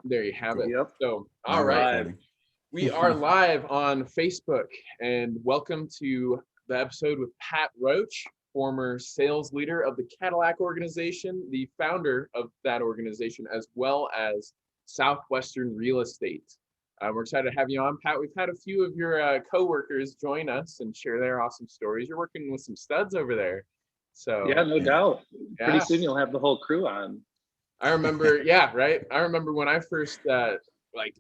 There you have it. Yep. So, all right. We are live on Facebook, and welcome to the episode with Pat Roach, former sales leader of the Cadillac organization, the founder of that organization, as well as Southwestern Real Estate. We're excited to have you on, Pat. We've had a few of your coworkers join us and share their awesome stories. You're working with some studs over there. So yeah, no doubt. Yeah. Pretty soon you'll have the whole crew on. I remember, yeah, right. I remember when I first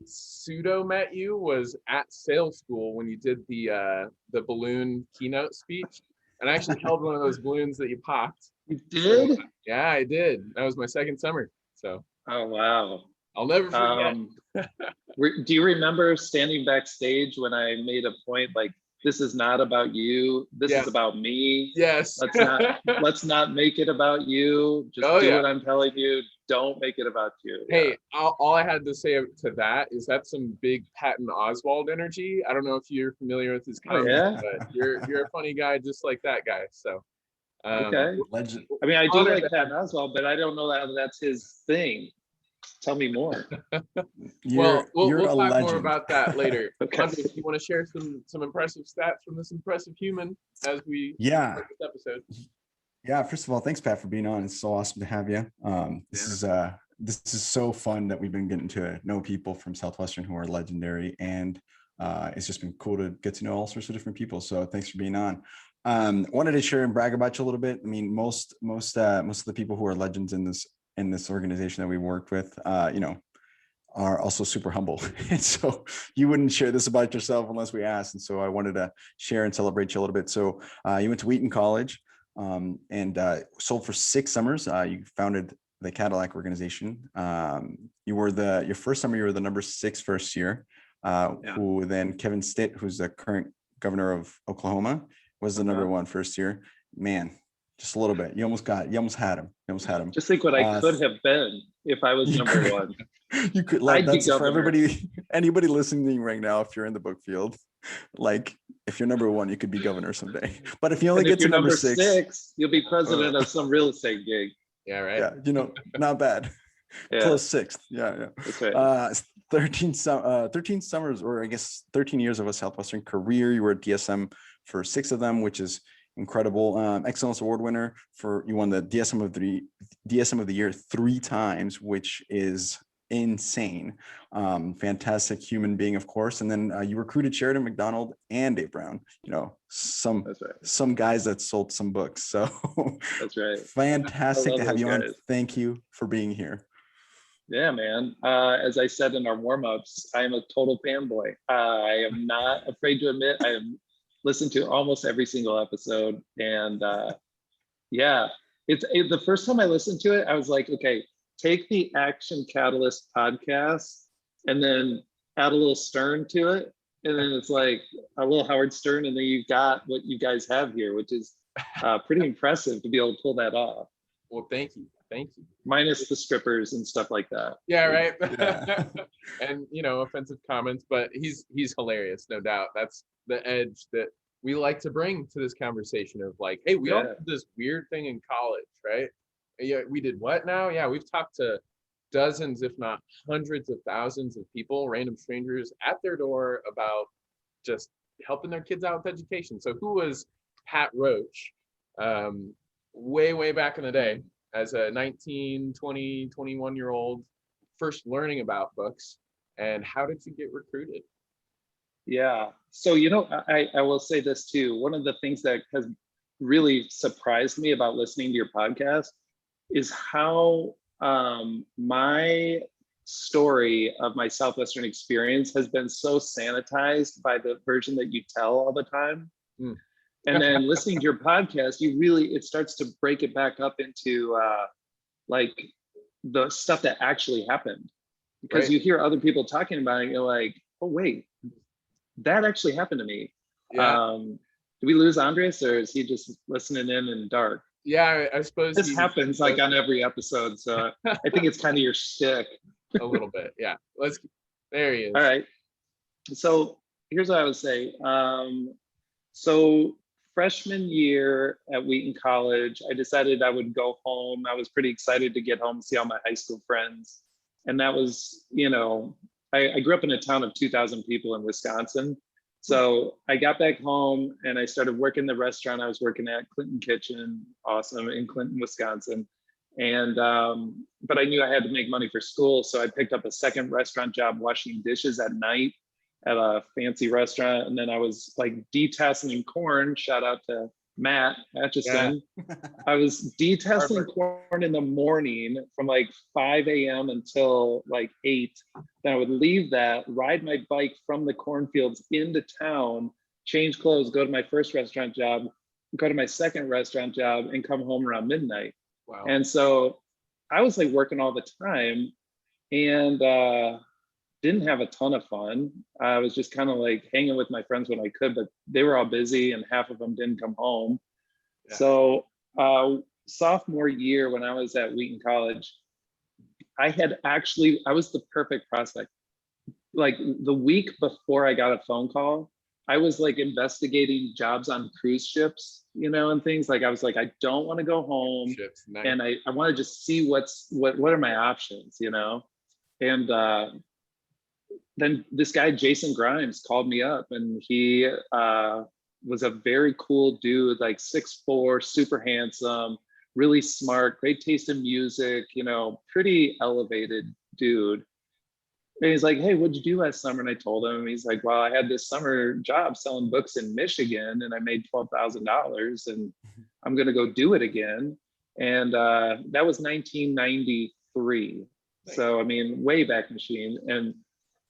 pseudo met you was at sales school when you did the balloon keynote speech, and I actually held one of those balloons that you popped. You did? So, yeah, I did. That was my second summer. So. Oh wow. I'll never forget. Do you remember standing backstage when I made a point like, this is not about you, this is about me? Yes. Let's not make it about you. Just do what I'm telling you. Don't make it about you. Hey, all I had to say to that is that's some big Patton Oswalt energy. I don't know if you're familiar with his comments, but you're a funny guy just like that guy. So okay. Legend. I mean, I do like Patton Oswalt, but I don't know that that's his thing. Tell me more. We'll talk more about that later. Okay. Andre, if you want to share some impressive stats from this impressive human as we start this episode. Yeah, first of all, thanks, Pat, for being on. It's so awesome to have you. This is so fun that we've been getting to know people from Southwestern who are legendary, and it's just been cool to get to know all sorts of different people. So thanks for being on. Wanted to share and brag about you a little bit. I mean, most of the people who are legends in this organization that we worked with, are also super humble. And so you wouldn't share this about yourself unless we asked. And so I wanted to share and celebrate you a little bit. So you went to Wheaton College and sold for 6 summers. You founded the Cadillac organization. Your first summer, you were the number 6 first year, who then Kevin Stitt, who's the current governor of Oklahoma, was the number 1 first year. Man, just a little bit. You almost had him. Just think what I could have been if I was number 1. You could, like, that's for anybody listening right now. If you're in the book field, like, if you're number 1, you could be governor someday. But if you only get to number 6, you'll be president of some real estate gig. Yeah, right. Yeah, not bad. Close 6th. Yeah. That's right. 13 summers, or I guess 13 years of a Southwestern career. You were at DSM for 6 of them, which is incredible. Excellence Award winner you won the DSM of the year 3 times, which is insane. Fantastic human being, of course. And then you recruited Sheridan McDonald and Dave Brown, some guys that sold some books. So that's right. Fantastic to have you on. Thank you for being here. Yeah, man. As I said in our warm-ups, I am a total fanboy. I am not afraid to admit I have listened to almost every single episode. And it's the first time I listened to it, I was like, okay, take the Action Catalyst podcast and then add a little Stern to it. And then it's like a little Howard Stern, and then you got what you guys have here, which is pretty impressive to be able to pull that off. Well, thank you. Minus the strippers and stuff like that. Yeah, right. Yeah. And offensive comments, but he's hilarious, no doubt. That's the edge that we like to bring to this conversation of like, hey, we all did this weird thing in college, right? Yeah, we did what now? Yeah, we've talked to dozens, if not hundreds of thousands of people, random strangers at their door about just helping their kids out with education. So who was Pat Roach way back in the day as a 19, 20, 21-year-old first learning about books, and how did you get recruited? Yeah, so I will say this too. One of the things that has really surprised me about listening to your podcast is how my story of my Southwestern experience has been so sanitized by the version that you tell all the time. And then listening to your podcast, it starts to break it back up into like the stuff that actually happened, because you hear other people talking about it and you're like, oh wait, that actually happened to me. Did we lose Andres, or is he just listening in dark? Yeah, I suppose this happens like on every episode, so I think it's kind of your shtick. A little bit, yeah. There he is. All right. So here's what I would say. So freshman year at Wheaton College, I decided I would go home. I was pretty excited to get home, see all my high school friends. And that was, I grew up in a town of 2,000 people in Wisconsin. So I got back home and I started working the restaurant I was working at, Clinton Kitchen, awesome, in Clinton, Wisconsin. And but I knew I had to make money for school, so I picked up a second restaurant job washing dishes at night at a fancy restaurant. And then I was like detasseling corn. Shout out to Matt Atchison. Yeah. I was detasseling corn in the morning from like 5 a.m. until like 8. Then I would leave that, ride my bike from the cornfields into town, change clothes, go to my first restaurant job, go to my second restaurant job, and come home around midnight. Wow. And so I was like working all the time and didn't have a ton of fun. I was just kind of like hanging with my friends when I could, but they were all busy and half of them didn't come home. Yeah. So sophomore year when I was at Wheaton College, I was the perfect prospect. Like the week before I got a phone call, I was like investigating jobs on cruise ships, and things. Like I was like, I don't want to go home, nice. And I want to just see what are my options, And then this guy Jason Grimes called me up, and he was a very cool dude, like 6'4", super handsome, really smart, great taste in music, pretty elevated dude. And he's like, hey, what'd you do last summer? And I told him. He's like, well, I had this summer job selling books in Michigan and I made $12,000 and I'm going to go do it again. And that was 1993. Nice. So, I mean, way back machine. And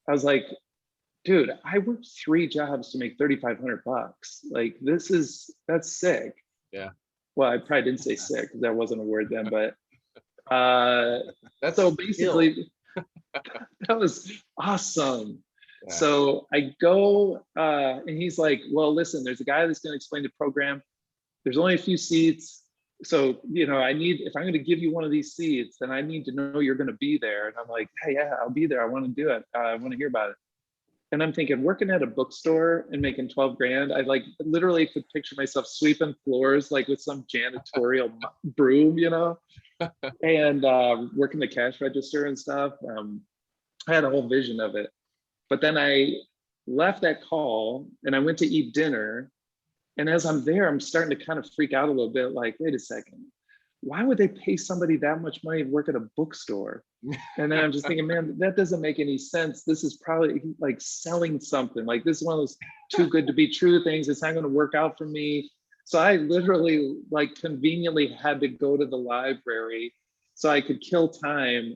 I was like, dude, I worked 3 jobs to make $3,500. Like, that's sick. Yeah. Well, I probably didn't say sick because that wasn't a word then, but that's so basically, that was awesome. Yeah. So I go and he's like, well, listen, there's a guy that's going to explain the program. There's only a few seats. So, if I'm going to give you one of these seats, then I need to know you're going to be there. And I'm like, hey, yeah, I'll be there. I want to do it. I want to hear about it. And I'm thinking, working at a bookstore and making 12 grand, I like literally could picture myself sweeping floors like with some janitorial broom, and working the cash register and stuff. I had a whole vision of it. But then I left that call and I went to eat dinner. And as I'm there, I'm starting to kind of freak out a little bit, like, wait a second, why would they pay somebody that much money to work at a bookstore? And then I'm just thinking, man, that doesn't make any sense. This is probably like selling something. Like, this is one of those too good to be true things. It's not going to work out for me. So I literally like conveniently had to go to the library so I could kill time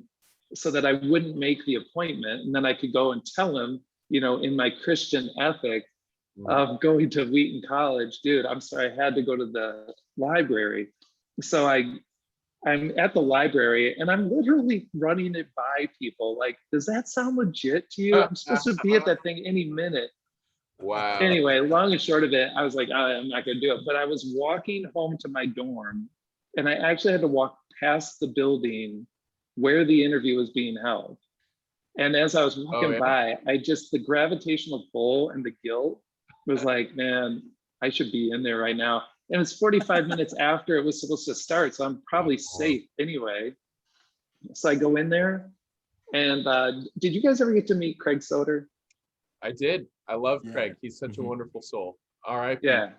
so that I wouldn't make the appointment. And then I could go and tell him, in my Christian ethic of going to Wheaton College, dude, I'm sorry, I had to go to the library. So I'm at the library and I'm literally running it by people. Like, does that sound legit to you? I'm supposed to be at that thing any minute. Wow. Anyway, long and short of it, I was like, I'm not going to do it. But I was walking home to my dorm and I actually had to walk past the building where the interview was being held. And as I was walking by, the gravitational pull and the guilt was like, man, I should be in there right now. And it's 45 minutes after it was supposed to start, so I'm probably safe anyway. So I go in there, and did you guys ever get to meet Craig Soder? I did. I love Craig. He's such a wonderful soul. All right. Yeah,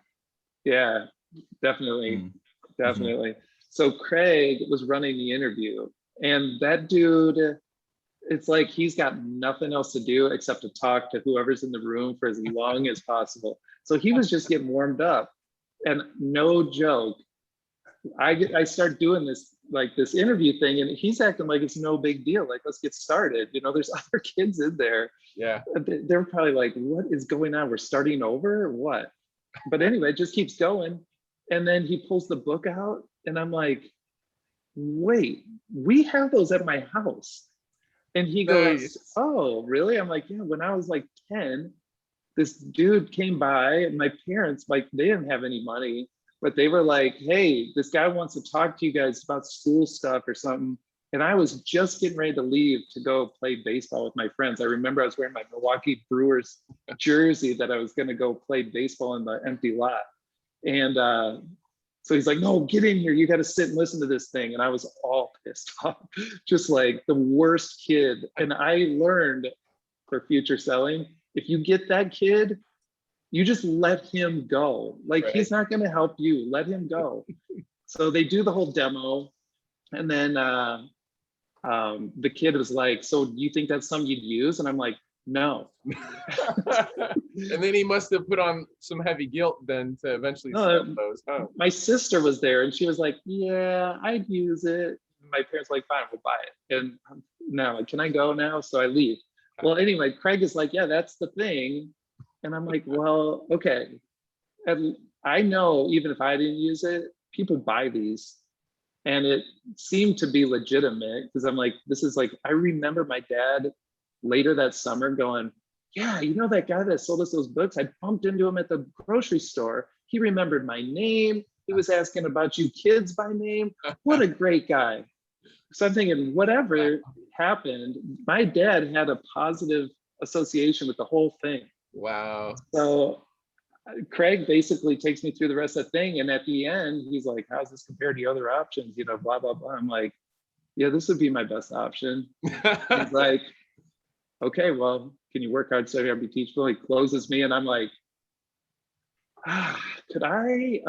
definitely. So Craig was running the interview, and that dude, it's like he's got nothing else to do except to talk to whoever's in the room for as long as possible. So he was just getting warmed up. And no joke, I start doing this interview thing, and he's acting like it's no big deal. Like, let's get started. There's other kids in there. Yeah. They're probably like, what is going on? We're starting over or what? But anyway, it just keeps going. And then he pulls the book out, and I'm like, wait, we have those at my house. And he goes, oh, really? I'm like, yeah, when I was like 10, this dude came by, and my parents, like, they didn't have any money, but they were like, hey, this guy wants to talk to you guys about school stuff or something. And I was just getting ready to leave to go play baseball with my friends. I remember I was wearing my Milwaukee Brewers jersey that I was going to go play baseball in the empty lot. And So he's like, no, get in here. You got to sit and listen to this thing. And I was all pissed off, just like the worst kid. And I learned for future selling, if you get that kid, you just let him go. Like, Right. he's not going to help you. Let him go. So they do the whole demo. And then the kid was like, so do you think that's something you'd use? And I'm like, no. And then he must have put on some heavy guilt then to eventually sell those. Huh? My sister was there and she was like, yeah, I'd use it. My parents were like, fine, we'll buy it. And now, like, can I go now? So I leave. Well, anyway, Craig is like, yeah, that's the thing. And I'm like, well, okay. And I know even if I didn't use it, people buy these. And it seemed to be legitimate because I'm like, this is like, I remember my dad later that summer going, yeah, you know that guy that sold us those books? I bumped into him at the grocery store. He remembered my name. He was asking about you kids by name. What a great guy. So I'm thinking, whatever happened, my dad had a positive association with the whole thing. Wow. So Craig basically takes me through the rest of the thing. And at the end, he's like, how's this compared to other options? You know, blah, blah, blah. I'm like, yeah, this would be my best option. He's like, okay, well, can you work hard so you be teachable? He closes me and I'm like, could I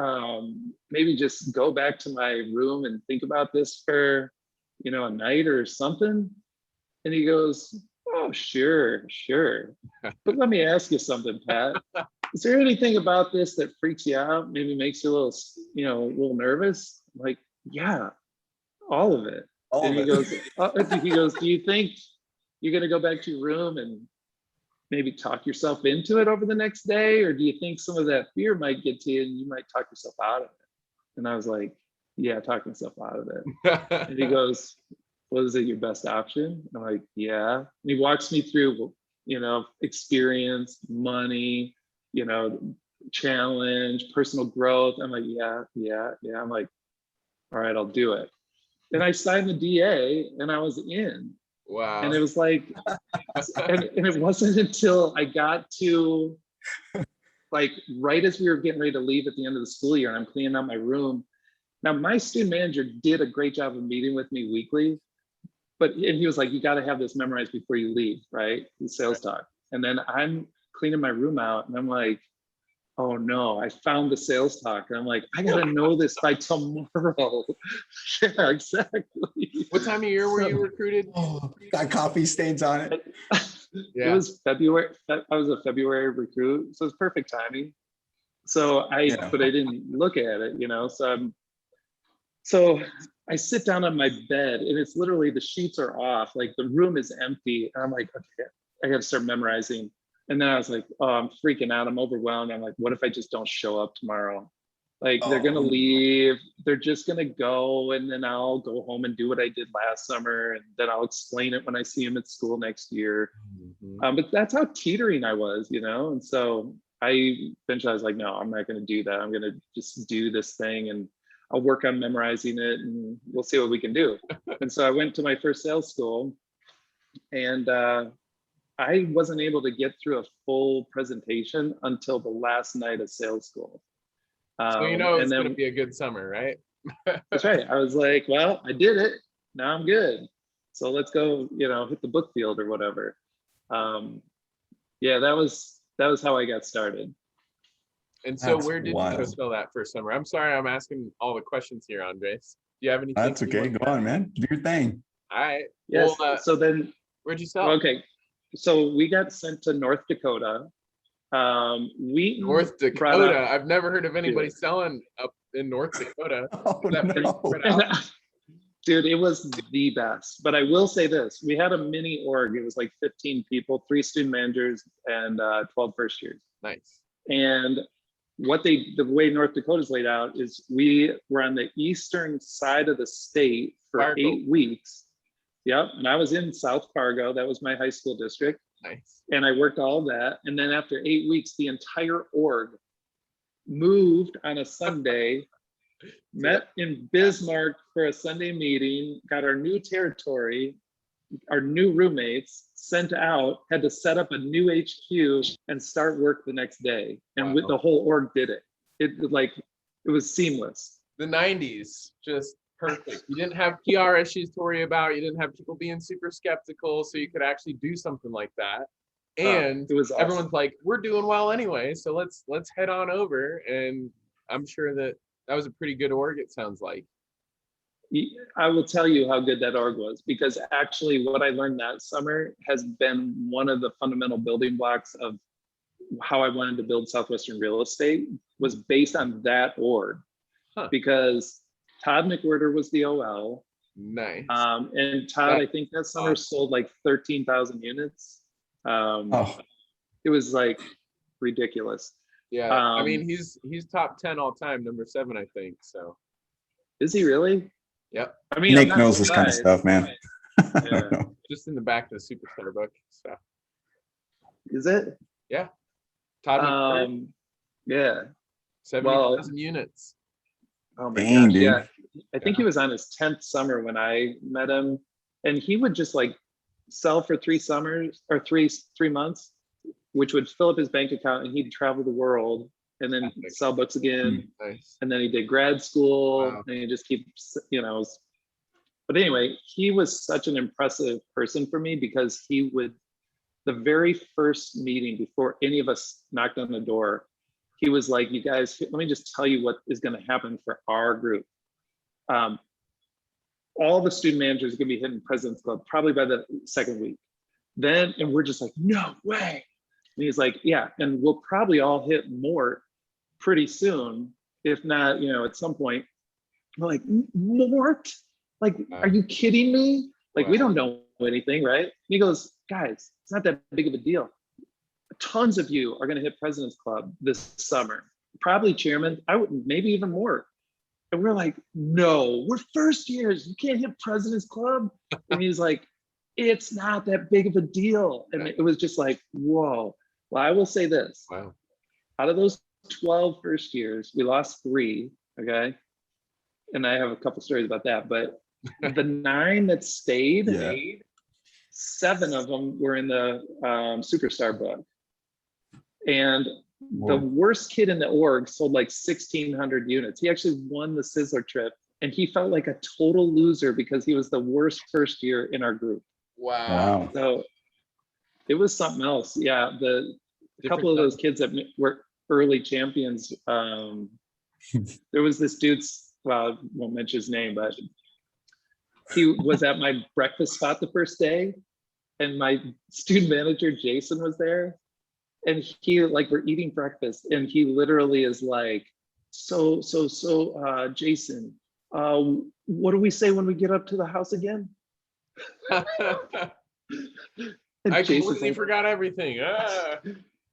maybe just go back to my room and think about this for, you know, a night or something? And he goes, oh, sure. But let me ask you something, Pat. Is there anything about this that freaks you out? Maybe makes you a little, you know, a little nervous? I'm like, yeah, all of it. And he goes, do you think you're going to go back to your room and maybe talk yourself into it over the next day? Or do you think some of that fear might get to you and you might talk yourself out of it? And I was like, yeah, talk myself out of it. And he goes, was it your best option? I'm like, yeah. And he walks me through, you know, experience, money, you know, challenge, personal growth. I'm like, yeah. I'm like, all right, I'll do it. Then I signed the DA and I was in. Wow. And it was like, and it wasn't until I got to, like, right as we were getting ready to leave at the end of the school year and I'm cleaning out my room. Now, my student manager did a great job of meeting with me weekly, and he was like, you got to have this memorized before you leave, right? The sales talk. And then I'm cleaning my room out and I'm like, oh no, I found the sales talk. And I'm like, I got to know this by tomorrow. Yeah, exactly. What time of year were you recruited? Oh, got coffee stains on it. It was February. I was a February recruit. So it's perfect timing. So but I didn't look at it, you know, so I sit down on my bed and it's literally the sheets are off, like the room is empty. And I'm like, okay, I got to start memorizing. And then I was like, oh, I'm freaking out. I'm overwhelmed. I'm like, what if I just don't show up tomorrow? Like, they're going to leave. They're just going to go. And then I'll go home and do what I did last summer. And then I'll explain it when I see him at school next year. Mm-hmm. But that's how teetering I was, you know? And so eventually I was like, no, I'm not going to do that. I'm going to just do this thing and I'll work on memorizing it and we'll see what we can do. And so I went to my first sales school and I wasn't able to get through a full presentation until the last night of sales school. So you know it's going to be a good summer, right? That's right. I was like, well, I did it. Now I'm good. So let's go, you know, hit the book field or whatever. Yeah, that was how I got started. And so where did you go sell that first summer? I'm sorry, I'm asking all the questions here, Andres. Do you have anything? That's okay. Go on, man. Do your thing. All right. Yes. Well, so then, where'd you sell? Okay. So we got sent to North Dakota. North Dakota. I've never heard of anybody selling up in North Dakota. Oh, no. Dude, it was the best. But I will say this: we had a mini org. It was like 15 people, 3 student managers, and 12 first years. Nice. And the way North Dakota's laid out is we were on the eastern side of the state for Fargo. 8 weeks. Yep. And I was in South Fargo. That was my high school district. Nice. And I worked all that. And then after 8 weeks, the entire org moved on a Sunday, met in Bismarck for a Sunday meeting, got our new territory, our new roommates, sent out, had to set up a new HQ and start work the next day. And Wow. the whole org did it. It was seamless. the 90s, just perfect. You didn't have PR issues to worry about. You didn't have people being super skeptical, so you could actually do something like that. And it was awesome. everyone's like, we're doing well anyway, so let's head on over. And I'm sure that was a pretty good org, it sounds like. I will tell you how good that org was, because actually what I learned that summer has been one of the fundamental building blocks of how I wanted to build Southwestern real estate, was based on that org. Because Todd McWhirter was the OL. Nice. And Todd, I think that summer sold like 13,000 units. It was like ridiculous. Yeah, I mean, he's top 10 all time, number 7, I think. So is he really? Yep. I mean, Nick knows this kind of stuff, man. Yeah. Just in the back of the Superstar book. So is it? Yeah. Todd yeah. 70,000 units. Oh my Dang, gosh, dude. yeah. I think he was on his 10th summer when I met him, and he would just like sell for 3 summers or three months, which would fill up his bank account, and he'd travel the world and then sell books again. Nice. And then he did grad school. Wow. And he just keeps, but anyway, he was such an impressive person for me, because he would, the very first meeting before any of us knocked on the door, he was like, you guys, let me just tell you what is going to happen for our group. All the student managers are going to be hitting President's Club probably by the 2nd week. Then, and we're just like, no way. And he's like, yeah, and we'll probably all hit Mort pretty soon, if not, at some point. We're like, Mort? Like, are you kidding me? Like, we don't know anything, right? And he goes, guys, it's not that big of a deal. Tons of you are going to hit President's Club this summer. Probably chairman, maybe even more. And we're like, no, we're first years. You can't hit President's Club. And he's like, it's not that big of a deal. And it was just like, whoa. Well, I will say this. Wow. Out of those 12 first years, we lost 3, okay? And I have a couple stories about that, but the 9 that stayed, 7 of them were in the Superstar book. And the worst kid in the org sold like 1,600 units. He actually won the Sizzler trip, and he felt like a total loser because he was the worst first year in our group. Wow. So it was something else. Yeah, a couple of those kids that were early champions. There was this dude's, well, I won't mention his name, but he was at my breakfast spot the first day, and my student manager Jason was there, and we're eating breakfast, and he literally is like, so Jason, what do we say when we get up to the house again? I completely forgot everything.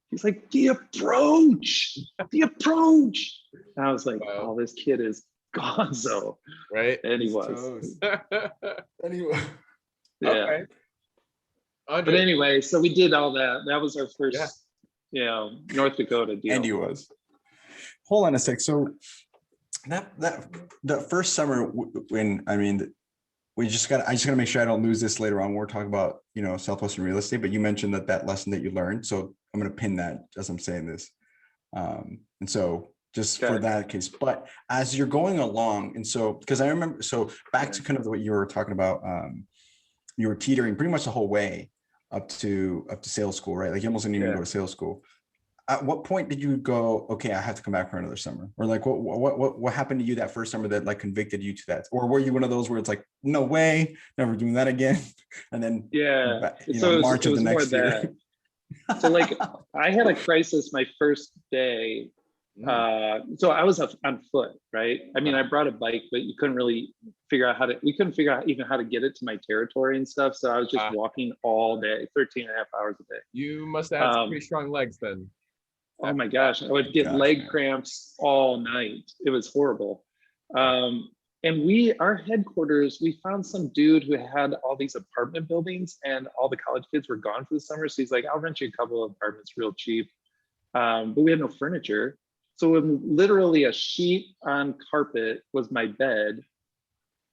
He's like, the approach. And I was like, oh, this kid is gonzo. Right. And he was. Anyway. Yeah. Okay. But anyway, so we did all that. That was our first, North Dakota deal. And he was. Hold on a sec. So that the first summer when, I just gotta make sure I don't lose this later on. We're talking about, Southwestern real estate, but you mentioned that lesson that you learned. So I'm going to pin that as I'm saying this. And so just for that case, but as you're going along, and so, because I remember, so back to kind of what you were talking about, you were teetering pretty much the whole way up to sales school, right? Like you almost didn't even go to sales school. At what point did you go, okay, I have to come back for another summer? Or like, what happened to you that first summer that like convicted you to that? Or were you one of those where it's like, no way, never doing that again? And then, March of the next year. So like, I had a crisis my first day. So I was on foot, right? I mean, I brought a bike, but you couldn't really figure out we couldn't figure out even how to get it to my territory and stuff. So I was just walking all day, 13 and a half hours a day. You must have had some pretty strong legs then. Oh my gosh, I would get leg cramps all night. It was horrible. And our headquarters, we found some dude who had all these apartment buildings, and all the college kids were gone for the summer. So he's like, I'll rent you a couple of apartments real cheap. But we had no furniture. So literally a sheet on carpet was my bed.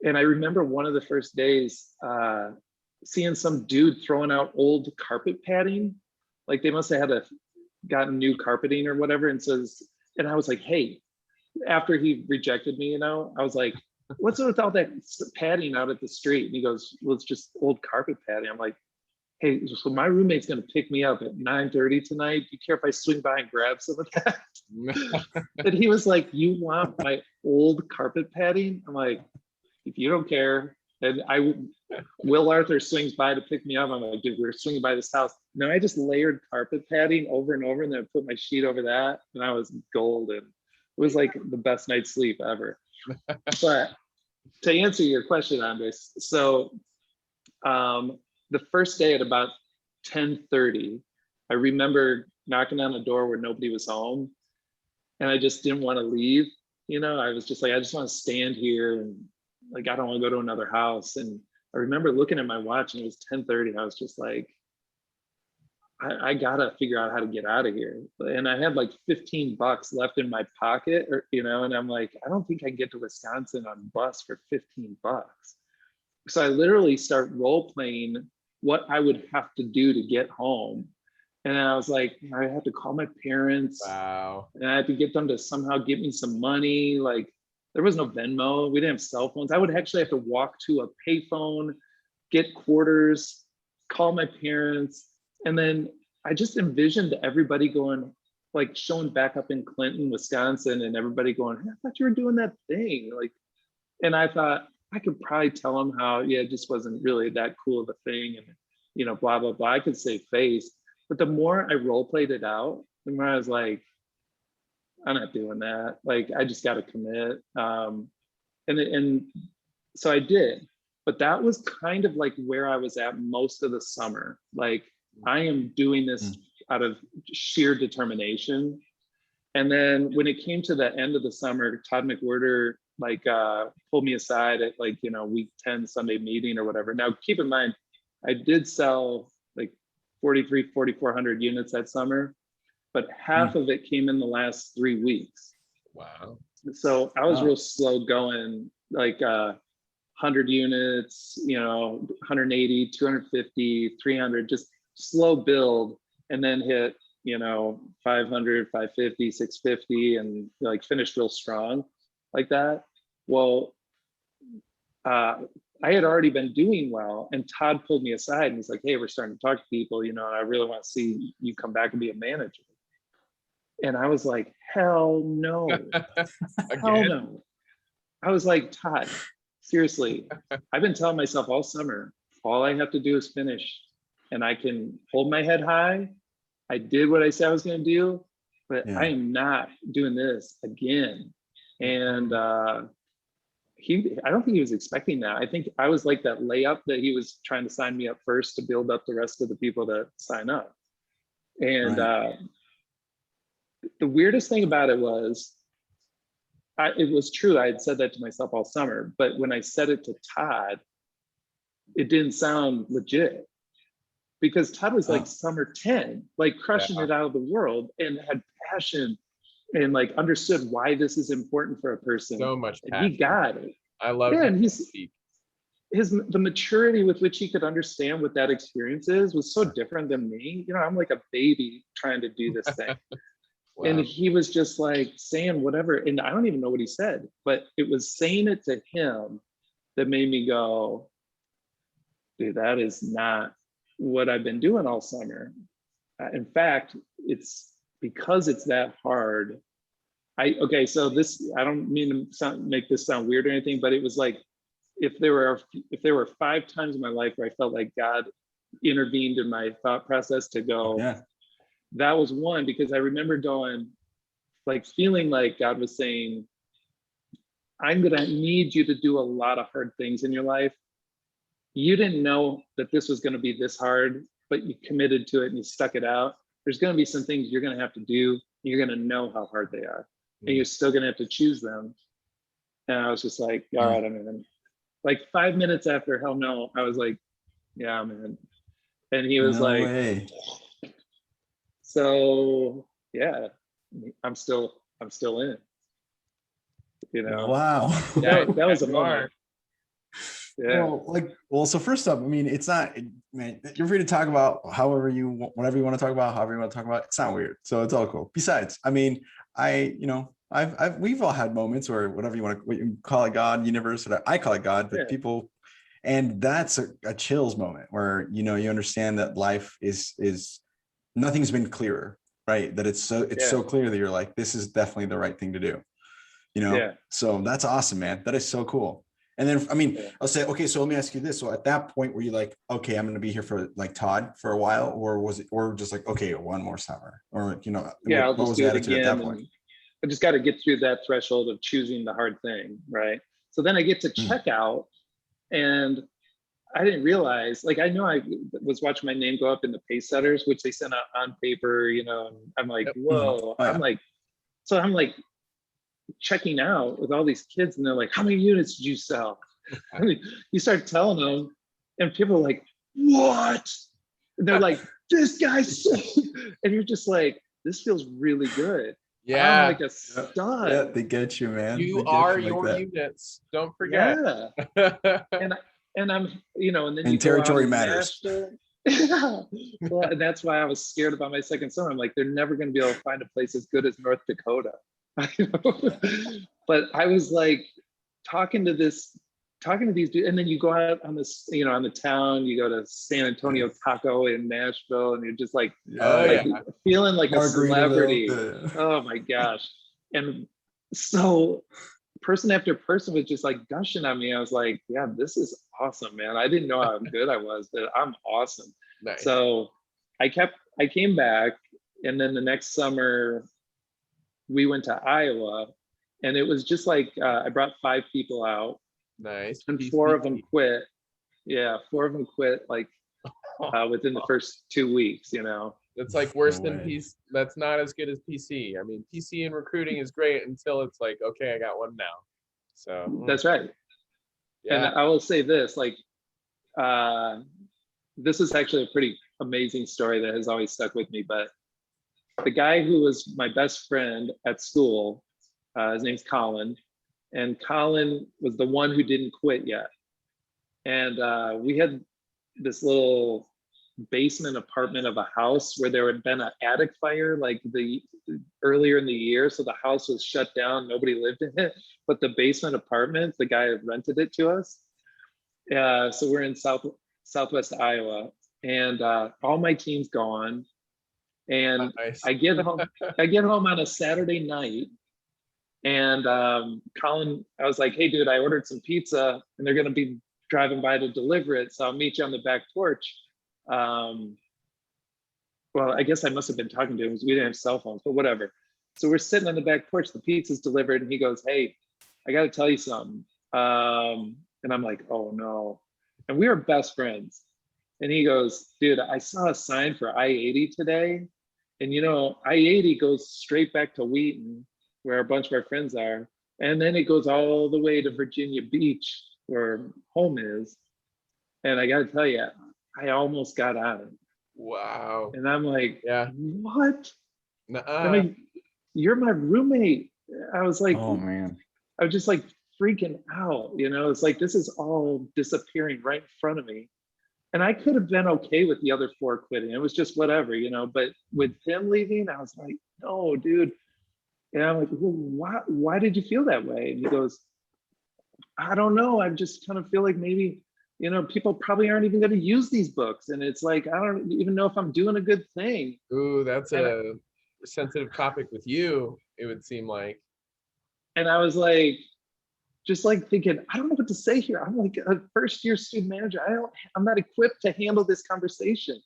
And I remember one of the first days seeing some dude throwing out old carpet padding. Like they must have gotten new carpeting or whatever. And I was like, hey, after he rejected me, you know, I was like, what's with all that padding out at the street? And he goes, well, it's just old carpet padding. I'm like, hey, so my roommate's gonna pick me up at 9:30 tonight. Do you care if I swing by and grab some of that? And he was like, you want my old carpet padding? I'm like, if you don't care. And Will Arthur swings by to pick me up. I'm like, dude, we're swinging by this house. No, I just layered carpet padding over and over, and then I put my sheet over that, and I was golden. It was like the best night's sleep ever. But to answer your question, Andres, so the first day at about 10:30, I remember knocking on the door where nobody was home, and I just didn't want to leave. You know, I was just like, I just want to stand here, and like, I don't want to go to another house. And I remember looking at my watch, and it was 10:30. I was just like, I gotta figure out how to get out of here. And I had like $15 left in my pocket, or you know, and I'm like, I don't think I can get to Wisconsin on bus for $15. So I literally start role playing what I would have to do to get home. And I was like, I have to call my parents. Wow. And I had to get them to somehow give me some money. Like, there was no Venmo. We didn't have cell phones. I would actually have to walk to a payphone, get quarters, call my parents. And then I just envisioned everybody going, like, showing back up in Clinton, Wisconsin, and everybody going, I thought you were doing that thing. Like, and I thought I could probably tell them how, yeah, it just wasn't really that cool of a thing. And, you know, blah, blah, blah. I could save face. But the more I role played it out, the more I was like, I'm not doing that. Like, I just got to commit. And so I did. But that was kind of like where I was at most of the summer. Like, I am doing this out of sheer determination. And then when it came to the end of the summer, Todd McWhirter like pulled me aside at, like, you know, week 10 Sunday meeting or whatever. Now, keep in mind, I did sell like 4,400 units that summer, but half of it came in the last 3 weeks. Wow. So I was real slow going, like 100 units, you know, 180, 250, 300, just slow build, and then hit, you know, 500, 550, 650, and like finished real strong like that. Well, I had already been doing well, and Todd pulled me aside and he's like, hey, we're starting to talk to people, you know, and I really want to see you come back and be a manager. And I was like, hell no. Hell no. I was like, Todd, seriously, I've been telling myself all summer, all I have to do is finish, and I can hold my head high. I did what I said I was going to do, but I am not doing this again. And I don't think he was expecting that. I think I was like that layup that he was trying to sign me up first to build up the rest of the people to sign up. And the weirdest thing about it was, it was true. I had said that to myself all summer, but when I said it to Todd, it didn't sound legit, because Todd was like summer 10, like crushing it out of the world, and had passion and like understood why this is important for a person. So much passion. And he got it. I love it. And the maturity with which he could understand what that experience is was so different than me. You know, I'm like a baby trying to do this thing. Wow. And he was just like saying whatever, and I don't even know what he said, but it was saying it to him that made me go, dude, that is not what I've been doing all summer. In fact, it's because it's that hard. So this, I don't mean to make this sound weird or anything, but it was like, if there were 5 times in my life where I felt like God intervened in my thought process to go, that was one, because I remember going, like, feeling like God was saying, I'm gonna need you to do a lot of hard things in your life. You didn't know that this was gonna be this hard, but you committed to it and you stuck it out. There's gonna be some things you're gonna have to do. You're gonna know how hard they are, and you're still gonna have to choose them. And I was just like, all right, I'm in. Like 5 minutes after hell no, I was like, yeah, I'm in. And he was so yeah, I'm still in. You know. Wow. That was a moment. Yeah. Well, so first up, I mean, it's not, man, you're free to talk about whatever you want to talk about, however you want to talk about. It's not weird. So it's all cool. Besides, I mean, we've all had moments, or whatever you want to, what you call it, God, universe, whatever. I call it God, but people, and that's a chills moment where, you know, you understand that life is nothing's been clearer, right? That it's so clear that you're like, this is definitely the right thing to do, you know? So that's awesome, man. That is so cool. And then, I mean, I'll say, okay, so let me ask you this. So at that point, were you like, okay, I'm going to be here for like Todd for a while, or was it, or just like, okay, one more summer, or, you know, I'll what just was do the it attitude again. at that point? I just got to get through that threshold of choosing the hard thing, right? So then I get to check out, and I didn't realize, like, I know I was watching my name go up in the pace setters, which they sent out on paper, you know, and I'm like, whoa, I'm like checking out with all these kids, and they're like, how many units did you sell? I mean, you start telling them, and people are like, what? And they're like, this guy's so, and you're just like, this feels really good. Yeah. I'm like a stud. Yeah, they get you, man. You are your units. Don't forget. Yeah. And I'm, you know, and then you territory go out matters. Yeah. Well, and that's why I was scared about my second summer. I'm like, they're never going to be able to find a place as good as North Dakota. But I was like talking to these dudes, and then you go out on this, you know, on the town, you go to San Antonio Taco in Nashville, and you're just like, feeling like a celebrity. Oh my gosh. And so person after person was just like gushing on me. I was like, yeah, this is awesome, man. I didn't know how good I was, but I'm awesome. Nice. So I came back, and then the next summer we went to Iowa, and it was just like, I brought 5 people out. Nice. And 4 of them quit. Yeah, 4 of them quit like within the first 2 weeks, you know. That's like worse than PC. That's not as good as PC. I mean, PC in recruiting is great until it's like, okay, I got one now. So that's right. Yeah. And I will say this, like, this is actually a pretty amazing story that has always stuck with me. But the guy who was my best friend at school, his name's Colin, and Colin was the one who didn't quit yet. And we had this little basement apartment of a house where there had been an attic fire like earlier in the year. So the house was shut down, nobody lived in it, but the basement apartment, the guy had rented it to us. So we're in Southwest Iowa, and all my team's gone. And nice. I get home on a Saturday night, and Colin, I was like, hey dude, I ordered some pizza and they're gonna be driving by to deliver it, so I'll meet you on the back porch. Well, I guess I must have been talking to him because we didn't have cell phones, but whatever. So we're sitting on the back porch, the pizza's delivered, and he goes, hey, I got to tell you something. And I'm like, oh no. And we were best friends. And he goes, dude, I saw a sign for I-80 today. And you know, I-80 goes straight back to Wheaton, where a bunch of our friends are. And then it goes all the way to Virginia Beach, where home is. And I got to tell you, I almost got on it. Wow. And I'm like, yeah, what? I mean, you're my roommate. I was like, oh man. I was just like freaking out, you know. It's like, this is all disappearing right in front of me. And I could have been okay with the other 4 quitting. It was just whatever, you know. But with him leaving, I was like, no, dude. And I'm like, well, why did you feel that way? And he goes, I don't know. I just kind of feel like maybe, you know, people probably aren't even going to use these books. And it's like, I don't even know if I'm doing a good thing. Ooh, that's a sensitive topic with you, it would seem like. And I was like, just like thinking, I don't know what to say here. I'm like a first-year student manager. I'm not equipped to handle this conversation.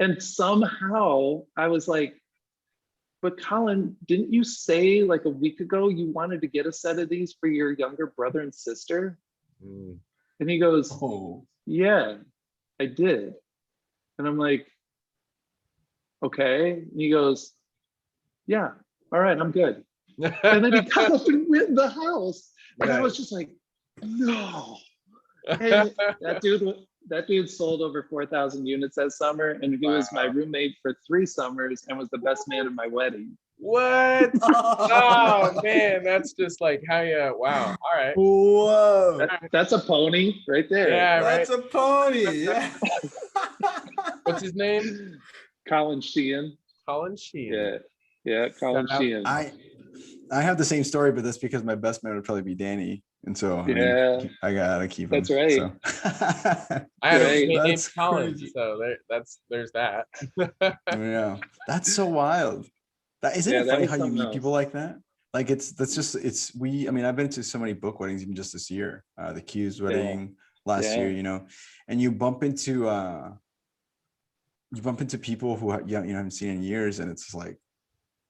And somehow I was like, but Colin, didn't you say like a week ago you wanted to get a set of these for your younger brother and sister? Mm. And he goes, oh, yeah, I did. And I'm like, okay. And he goes, yeah, all right, I'm good. And then he got up and went in the house. And I was just like, no. And that dude sold over 4,000 units that summer, and he was my roommate for 3 summers and was the best man at my wedding. What? Oh man, that's just like how you. Wow. All right. Whoa. That's a pony right there. Yeah, that's a pony. Yeah. What's his name? Colin Sheehan. Colin Sheehan. Yeah, Colin Sheehan. I I have the same story, but that's because my best man would probably be Danny. And so I mean, I gotta keep him. That's right. So. I had a Right. roommate named That's Colin, crazy. so there's that. Yeah, that's so wild. That isn't Yeah, it that funny was how you something meet else. people like that? Like it's we. I mean, I've been to so many book weddings even just this year. The Q's wedding last year, Yeah. you know, and you bump into people who you haven't seen in years, and it's just like,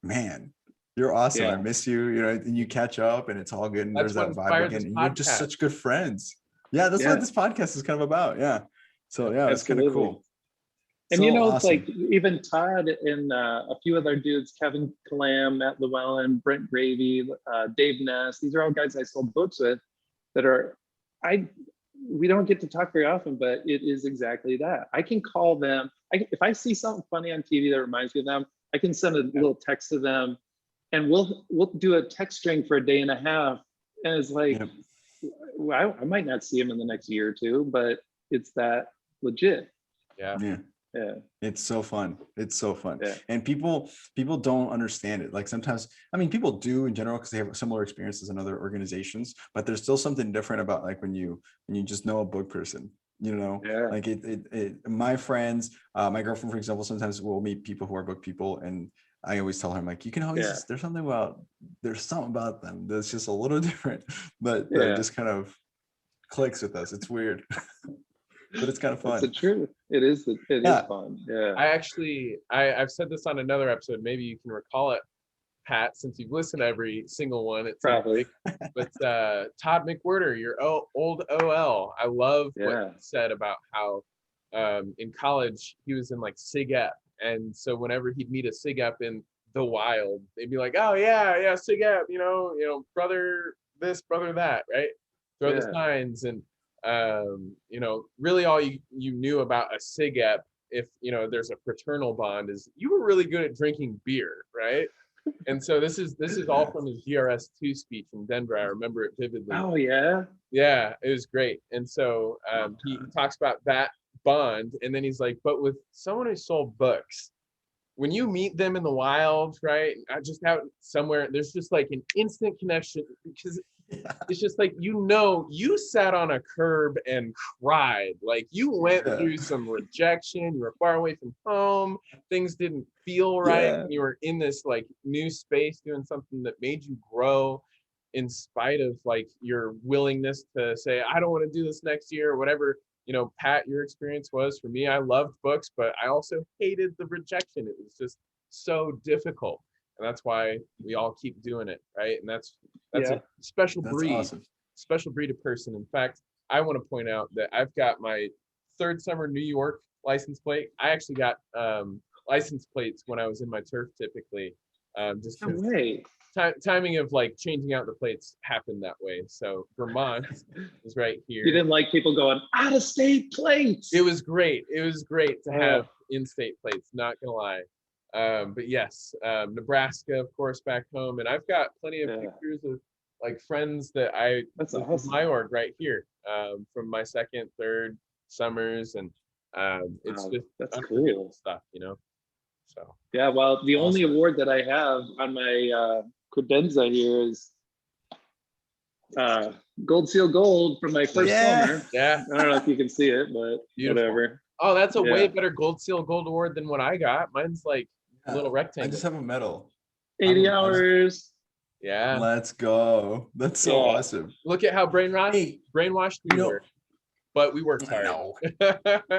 man, you're awesome. I Yeah. miss you, you know, and you catch up and it's all good. And That's there's what that vibe inspired again. this And you're just podcast. such good friends. Yeah, that's Yeah. what this podcast is kind of about. Yeah. So yeah, it's kind of Absolutely. cool. And So it's awesome. like even Todd and a few other dudes, Kevin Kalam, Matt Llewellyn, Brent Gravy, Dave Ness. These are all guys I sold books with that are, we don't get to talk very often, but it is exactly that. I can call them. If I see something funny on TV that reminds me of them, I can send a little text to them, and we'll do a text string for a day and a half. And it's like, I might not see him in the next year or two, but it's that legit. Yeah. It's so fun. It's so fun. Yeah. And people don't understand it. Like sometimes, I mean, people do in general because they have similar experiences in other organizations, but there's still something different about like when you just know a book person, you know. Yeah. Like my friends, my girlfriend, for example, sometimes we'll meet people who are book people, and I always tell her, I'm like, you can always just, there's something about them that's just a little different, but that just kind of clicks with us. It's weird. But it's kind of fun. It's the truth. It is fun. Yeah. I've said this on another episode. Maybe you can recall it, Pat, since you've listened to every single one. It's probably. But Todd McWhirter, your old OL. I love what he said about how in college he was in like SIG-Ep, and so whenever he'd meet a SIG-Ep in the wild, they'd be like, "Oh yeah, SIG-Ep, you know, brother this, brother that, right?" Throw the signs and. Really all you knew about a SIG-Ep, if there's a fraternal bond, is you were really good at drinking beer, right? And so this is all from his GRS2 speech in Denver. I remember it vividly. Oh yeah. Yeah, it was great. And so he talks about that bond, and then he's like, but with someone who sold books, when you meet them in the wild, right? Just out somewhere, there's just like an instant connection because it's just like, you sat on a curb and cried. Like you went through some rejection. You were far away from home. Things didn't feel right. You were in this like new space doing something that made you grow in spite of like your willingness to say, I don't want to do this next year or whatever. Pat, your experience was. For me, I loved books, but I also hated the rejection. It was just so difficult. And that's why we all keep doing it, right? And that's a special breed, awesome. Special breed of person. In fact, I want to point out that I've got my third summer New York license plate. I actually got license plates when I was in my turf typically. Just timing of like changing out the plates happened that way. So Vermont is right here. You didn't like people going out of state plates. It was great. It was great to have in-state plates, not gonna lie. But yes, Nebraska, of course, back home. And I've got plenty of pictures of like friends that that's awesome. My org right here, from my second, third summers. And it's just that's cool stuff, So yeah, well, the only award that I have on my credenza here is Gold Seal Gold from my first summer. Yeah. I don't know if you can see it, but whatever. Oh, that's a way better Gold Seal Gold award than what I got. Mine's like a little rectangle. I just have a medal. 80 hours. Yeah. Let's go. That's so awesome. Look at how brainwashed we were. But we worked hard.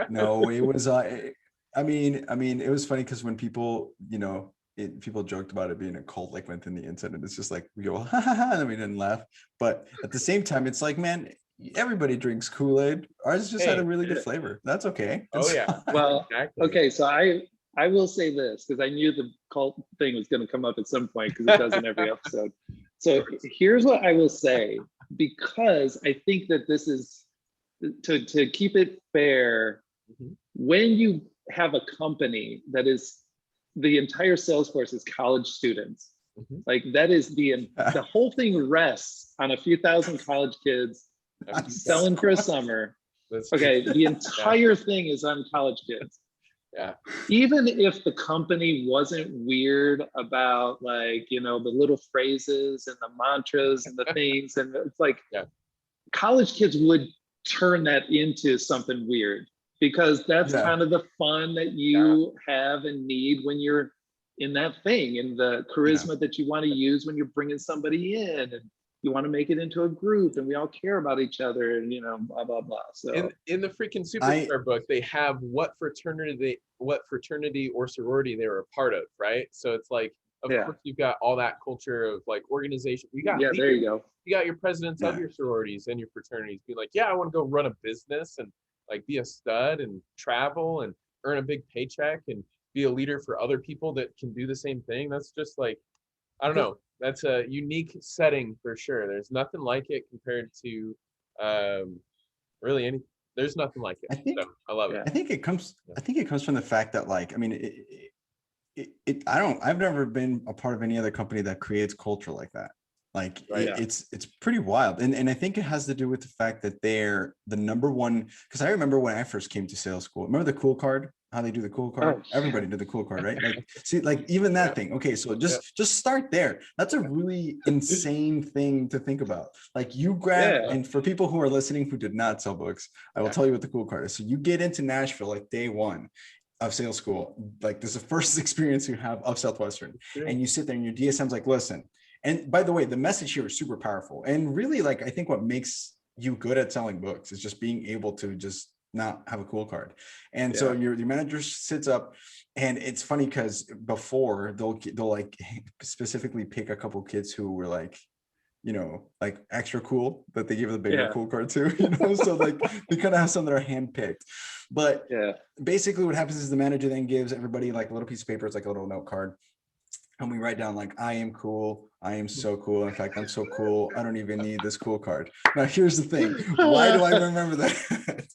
No, it was I mean, it was funny because when people, people joked about it being a cult, like within the incident, it's just like we go, ha ha ha, and then we didn't laugh. But at the same time, it's like, man, everybody drinks Kool-Aid. Ours just had a really good flavor. That's okay. Well, okay, so I will say this because I knew the cult thing was going to come up at some point because it does in every episode. So here's what I will say, because I think that this is to keep it fair. When you have a company that is the entire sales force is college students, like that is the whole thing rests on a few thousand college kids selling for a summer. Okay, the entire thing is on college kids. Even if the company wasn't weird about like, you know, the little phrases and the mantras and the things, and it's like college kids would turn that into something weird, because that's kind of the fun that you have and need when you're in that thing, and the charisma that you want to use when you're bringing somebody in, and you want to make it into a group, and we all care about each other, and you know, blah blah blah. So in the freaking Superstar book, they have what fraternity or sorority they were a part of, right? So it's like, of course, you've got all that culture of like organization. You got there you go. You got your presidents of your sororities and your fraternities be like, I want to go run a business and like be a stud and travel and earn a big paycheck and be a leader for other people that can do the same thing. That's just like, I don't know. That's a unique setting for sure. There's nothing like it compared to really any. There's nothing like it. I love it. I think it comes from the fact that, like, I mean, I've never been a part of any other company that creates culture like that. Like it's pretty wild. And I think it has to do with the fact that they're the number one, because I remember when I first came to sales school, remember the cool card, how they do the cool card? Everybody did the cool card, right? Like, see, like even that thing. Okay. So just start there. That's a really insane thing to think about. Like you grab, and for people who are listening, who did not sell books, I will tell you what the cool card is. So you get into Nashville, like day one of sales school, like this is the first experience you have of Southwestern, and you sit there and your DSM's like, listen, and by the way, the message here is super powerful. And really, like, I think what makes you good at selling books is just being able to just not have a cool card. And so your manager sits up, and it's funny because before they'll like specifically pick a couple kids who were like, you know, like extra cool, that they give the bigger cool card to, you know, so like they kind of have some that are handpicked. But basically what happens is the manager then gives everybody like a little piece of paper, it's like a little note card. And we write down like, I am cool. I am so cool. In fact, I'm so cool. I don't even need this cool card. Now, here's the thing. Why do I remember that?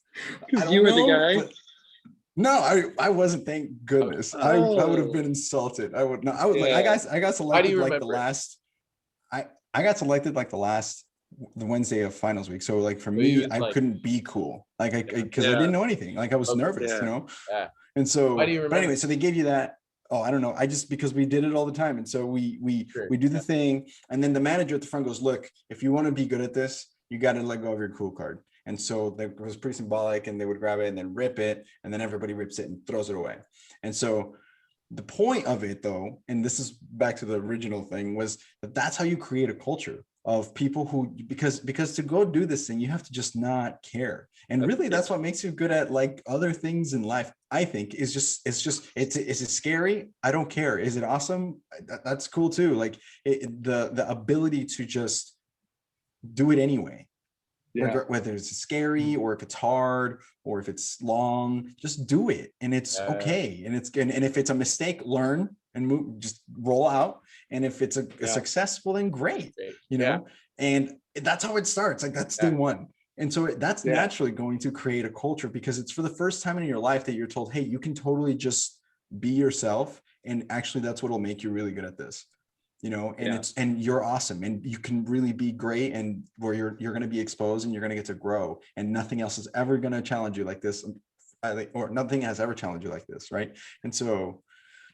Because you were the guy. No, I wasn't. Thank goodness. I would have been insulted. I would not. I was like, I got selected like the last. I got selected like the Wednesday of finals week. So like for me, I couldn't be cool. Like because I didn't know anything. Like I was nervous, you know. And so, but anyway, so they gave you that. Oh, I don't know. because we did it all the time. And so we do the thing. And then the manager at the front goes, look, if you want to be good at this, you got to let go of your cool card. And so that was pretty symbolic, and they would grab it and then rip it. And then everybody rips it and throws it away. And so the point of it though, and this is back to the original thing, was that that's how you create a culture of people who, because to go do this thing, you have to just not care. And really that's what makes you good at like other things in life. I think is is it scary? I don't care. Is it awesome? That's cool too. Like the ability to just do it anyway. Whether it's scary or if it's hard or if it's long, just do it. And it's okay. And and if it's a mistake, learn and move, just roll out. And if it's a successful, then great, you know, and that's how it starts. Like that's day one. And so that's naturally going to create a culture, because it's for the first time in your life that you're told, hey, you can totally just be yourself. And actually that's what will make you really good at this, you know, and and you're awesome and you can really be great, and where you're going to be exposed and you're going to get to grow, and nothing else is ever going to challenge you like this, or nothing has ever challenged you like this. Right. And so,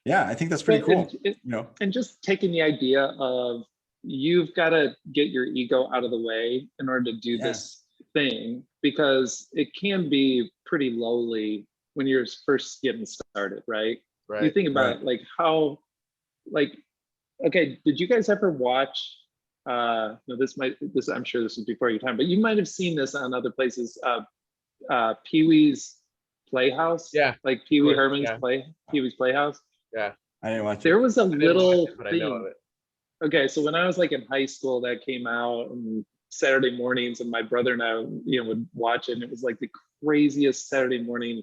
I think that's pretty cool, you know, and just taking the idea of you've got to get your ego out of the way in order to do this thing, because it can be pretty lowly when you're first getting started. Right. You think about like how, like, okay, did you guys ever watch, no, I'm sure this was before your time, but you might have seen this on other places, Pee-wee's Playhouse? Like Pee-wee Herman's Pee-wee's Playhouse? I didn't watch it. There was a little thing. Okay, so when I was like in high school, that came out on Saturday mornings, and my brother and I, you know, would watch it, and it was like the craziest Saturday morning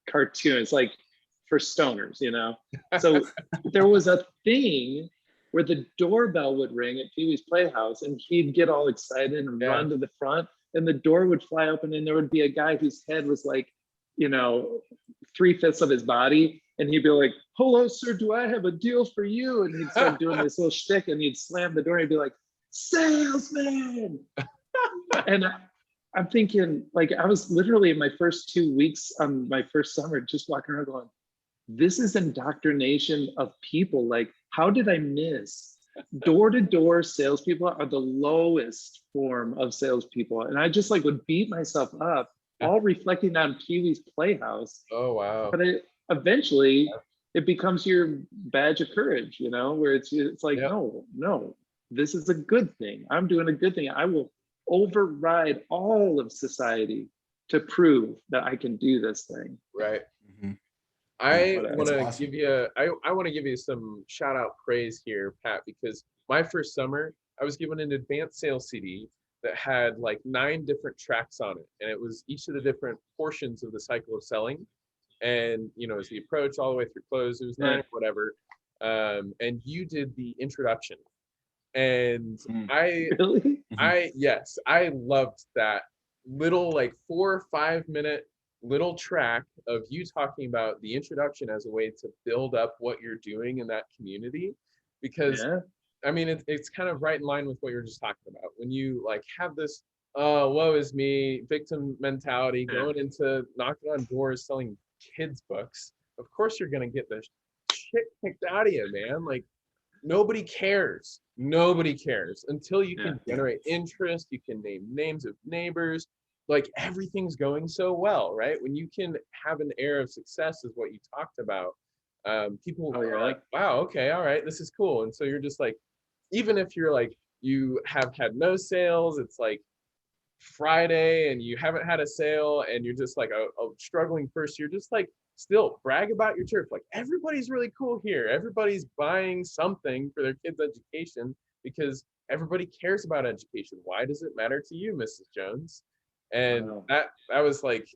cartoon. It's like for stoners, you know? So there was a thing where the doorbell would ring at Pee-wee's Playhouse, and he'd get all excited and run to the front, and the door would fly open, and there would be a guy whose head was like, you know, 3/5 of his body, and he'd be like, hello, sir, do I have a deal for you? And he'd start doing this little shtick, and he'd slam the door, and he'd be like, salesman. And I'm thinking, like, I was literally in my first 2 weeks on my first summer just walking around going, this is indoctrination of people. Like, how did I miss? Door-to-door salespeople are the lowest form of salespeople. And I just like would beat myself up, all reflecting on Pee-wee's Playhouse. Oh, wow. But eventually it becomes your badge of courage, you know, where it's like, Yep. no, this is a good thing. I'm doing a good thing. I will override all of society to prove that I can do this thing. Right. Mhm. I Whatever. want to awesome. give you I want to give you some shout out praise here, Pat, because my first summer I was given an advanced sales CD that had like 9 different tracks on it, and it was each of the different portions of the cycle of selling, and you know, as the approach all the way through close, it was 9 Yeah. or whatever, and you did the introduction, and Mm. Really? yes, I loved that little like 4 or 5 minute little track of you talking about the introduction as a way to build up what you're doing in that community. Because Yeah. I mean, it's kind of right in line with what you're just talking about. When you like have this, oh, woe is me, victim mentality, Yeah. going into knocking on doors, selling kids books, of course you're gonna get the shit kicked out of you, man. Like, nobody cares. Nobody cares until you can Yeah. generate interest. You can name names of neighbors. Like, everything's going so well, right? When you can have an air of success, is what you talked about. People Oh, are yeah. like, wow, okay, all right, this is cool. And so you're just like, even if you're like, you have had no sales, it's like Friday and you haven't had a sale and you're just like a struggling person, you're just like, still brag about your church. Like, everybody's really cool here. Everybody's buying something for their kids' education because everybody cares about education. Why does it matter to you, Mrs. Jones? And Wow. that was like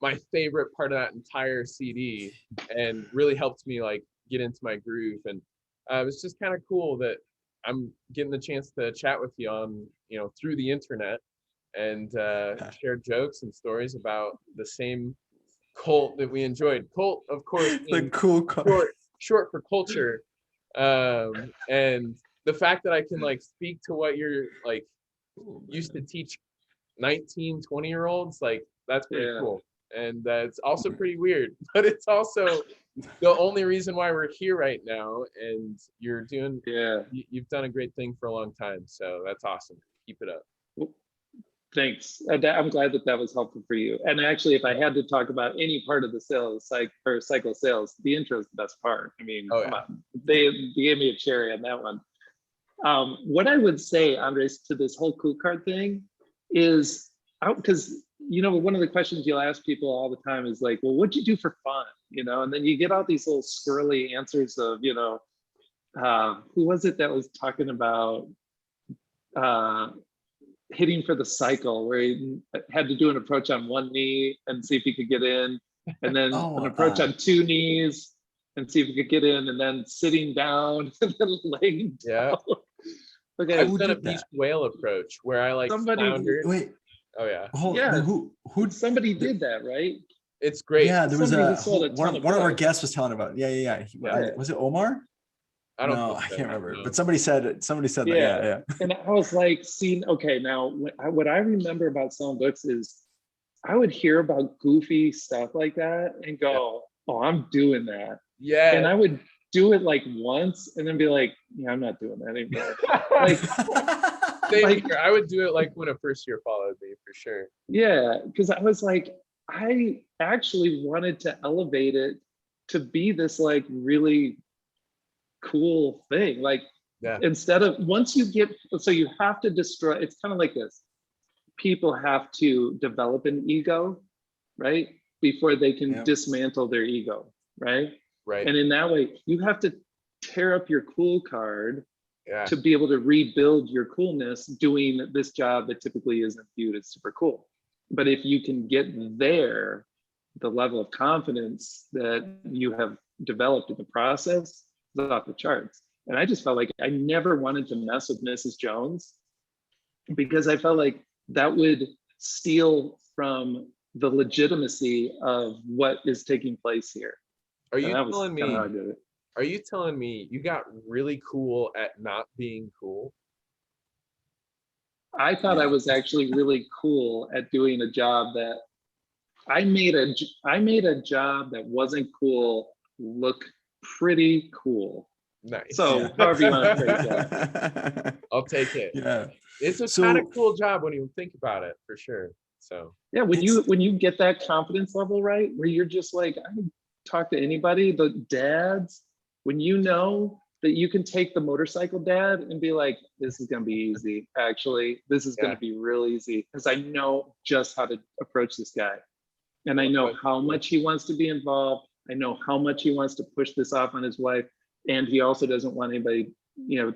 my favorite part of that entire CD, and really helped me like get into my groove. And it was just kind of cool that I'm getting the chance to chat with you on, you know, through the internet, and share jokes and stories about the same cult that we enjoyed. Cult, of course, The being cool car. short for culture. And the fact that I can like speak to what you're like used to teach 19, 20-year-olds, like, that's pretty Yeah. cool. And it's also pretty weird, but it's also the only reason why we're here right now. And Yeah. you've done a great thing for a long time. So that's awesome. Keep it up. Thanks. I'm glad that that was helpful for you. And actually, if I had to talk about any part of the sales, cycle sales, the intro is the best part. I mean, Oh, come yeah. on, they gave me a cherry on that one. What I would say, Andres, to this whole cool card thing is, because you know, one of the questions you'll ask people all the time is like, well, what'd you do for fun? You know, and then you get all these little squirrely answers of, you know, who was it that was talking about hitting for the cycle, where he had to do an approach on one knee and see if he could get in, and then an approach on 2 knees and see if he could get in, and then sitting down and then laying Yeah. down. Okay, I've Who done a did beached that? whale approach where I like Somebody- floundered. Wait, Oh, yeah. hold, Yeah. who somebody did that, right? It's great. Yeah, there was Somebody who a sold a ton one of of our books. guests was telling about it. Yeah. Yeah. Was it Omar? I don't No, think I so. can't remember. No. But somebody said that. Yeah. Yeah. And I was like, seeing, okay, now what I remember about selling books is I would hear about goofy stuff like that and go, oh, I'm doing that. Yeah. And I would do it like once and then be like, yeah, I'm not doing that anymore. Like, Same like- here. I would do it like when a first year followed me, for sure. yeah, because I was like, I actually wanted to elevate it to be this like really cool thing. Like, Yeah. instead of, once you get, so you have to destroy, it's kind of like this. People have to develop an ego, right? Before they can Yeah. dismantle their ego, right? Right. And in that way, you have to tear up your cool card Yeah. to be able to rebuild your coolness doing this job that typically isn't viewed as super cool. But if you can get there, the level of confidence that you have developed in the process is off the charts. And I just felt like I never wanted to mess with Mrs. Jones because I felt like that would steal from the legitimacy of what is taking place here. Are And you that was telling kind of how I me? did it. Are you telling me you got really cool at not being cool? I thought I Yeah. was actually really cool at doing a job that I made a job that wasn't cool look pretty cool. Nice. So however you want to phrase that. I'll take it. Yeah. It's a So- kind of cool job when you think about it, for sure. So Yeah, when you get that confidence level right, where you're just like, I can talk to anybody, the dads, when you know that you can take the motorcycle dad and be like, this is gonna be easy. Actually, this is gonna be real easy because I know just how to approach this guy. And I know how much he wants to be involved. I know how much he wants to push this off on his wife. And he also doesn't want anybody,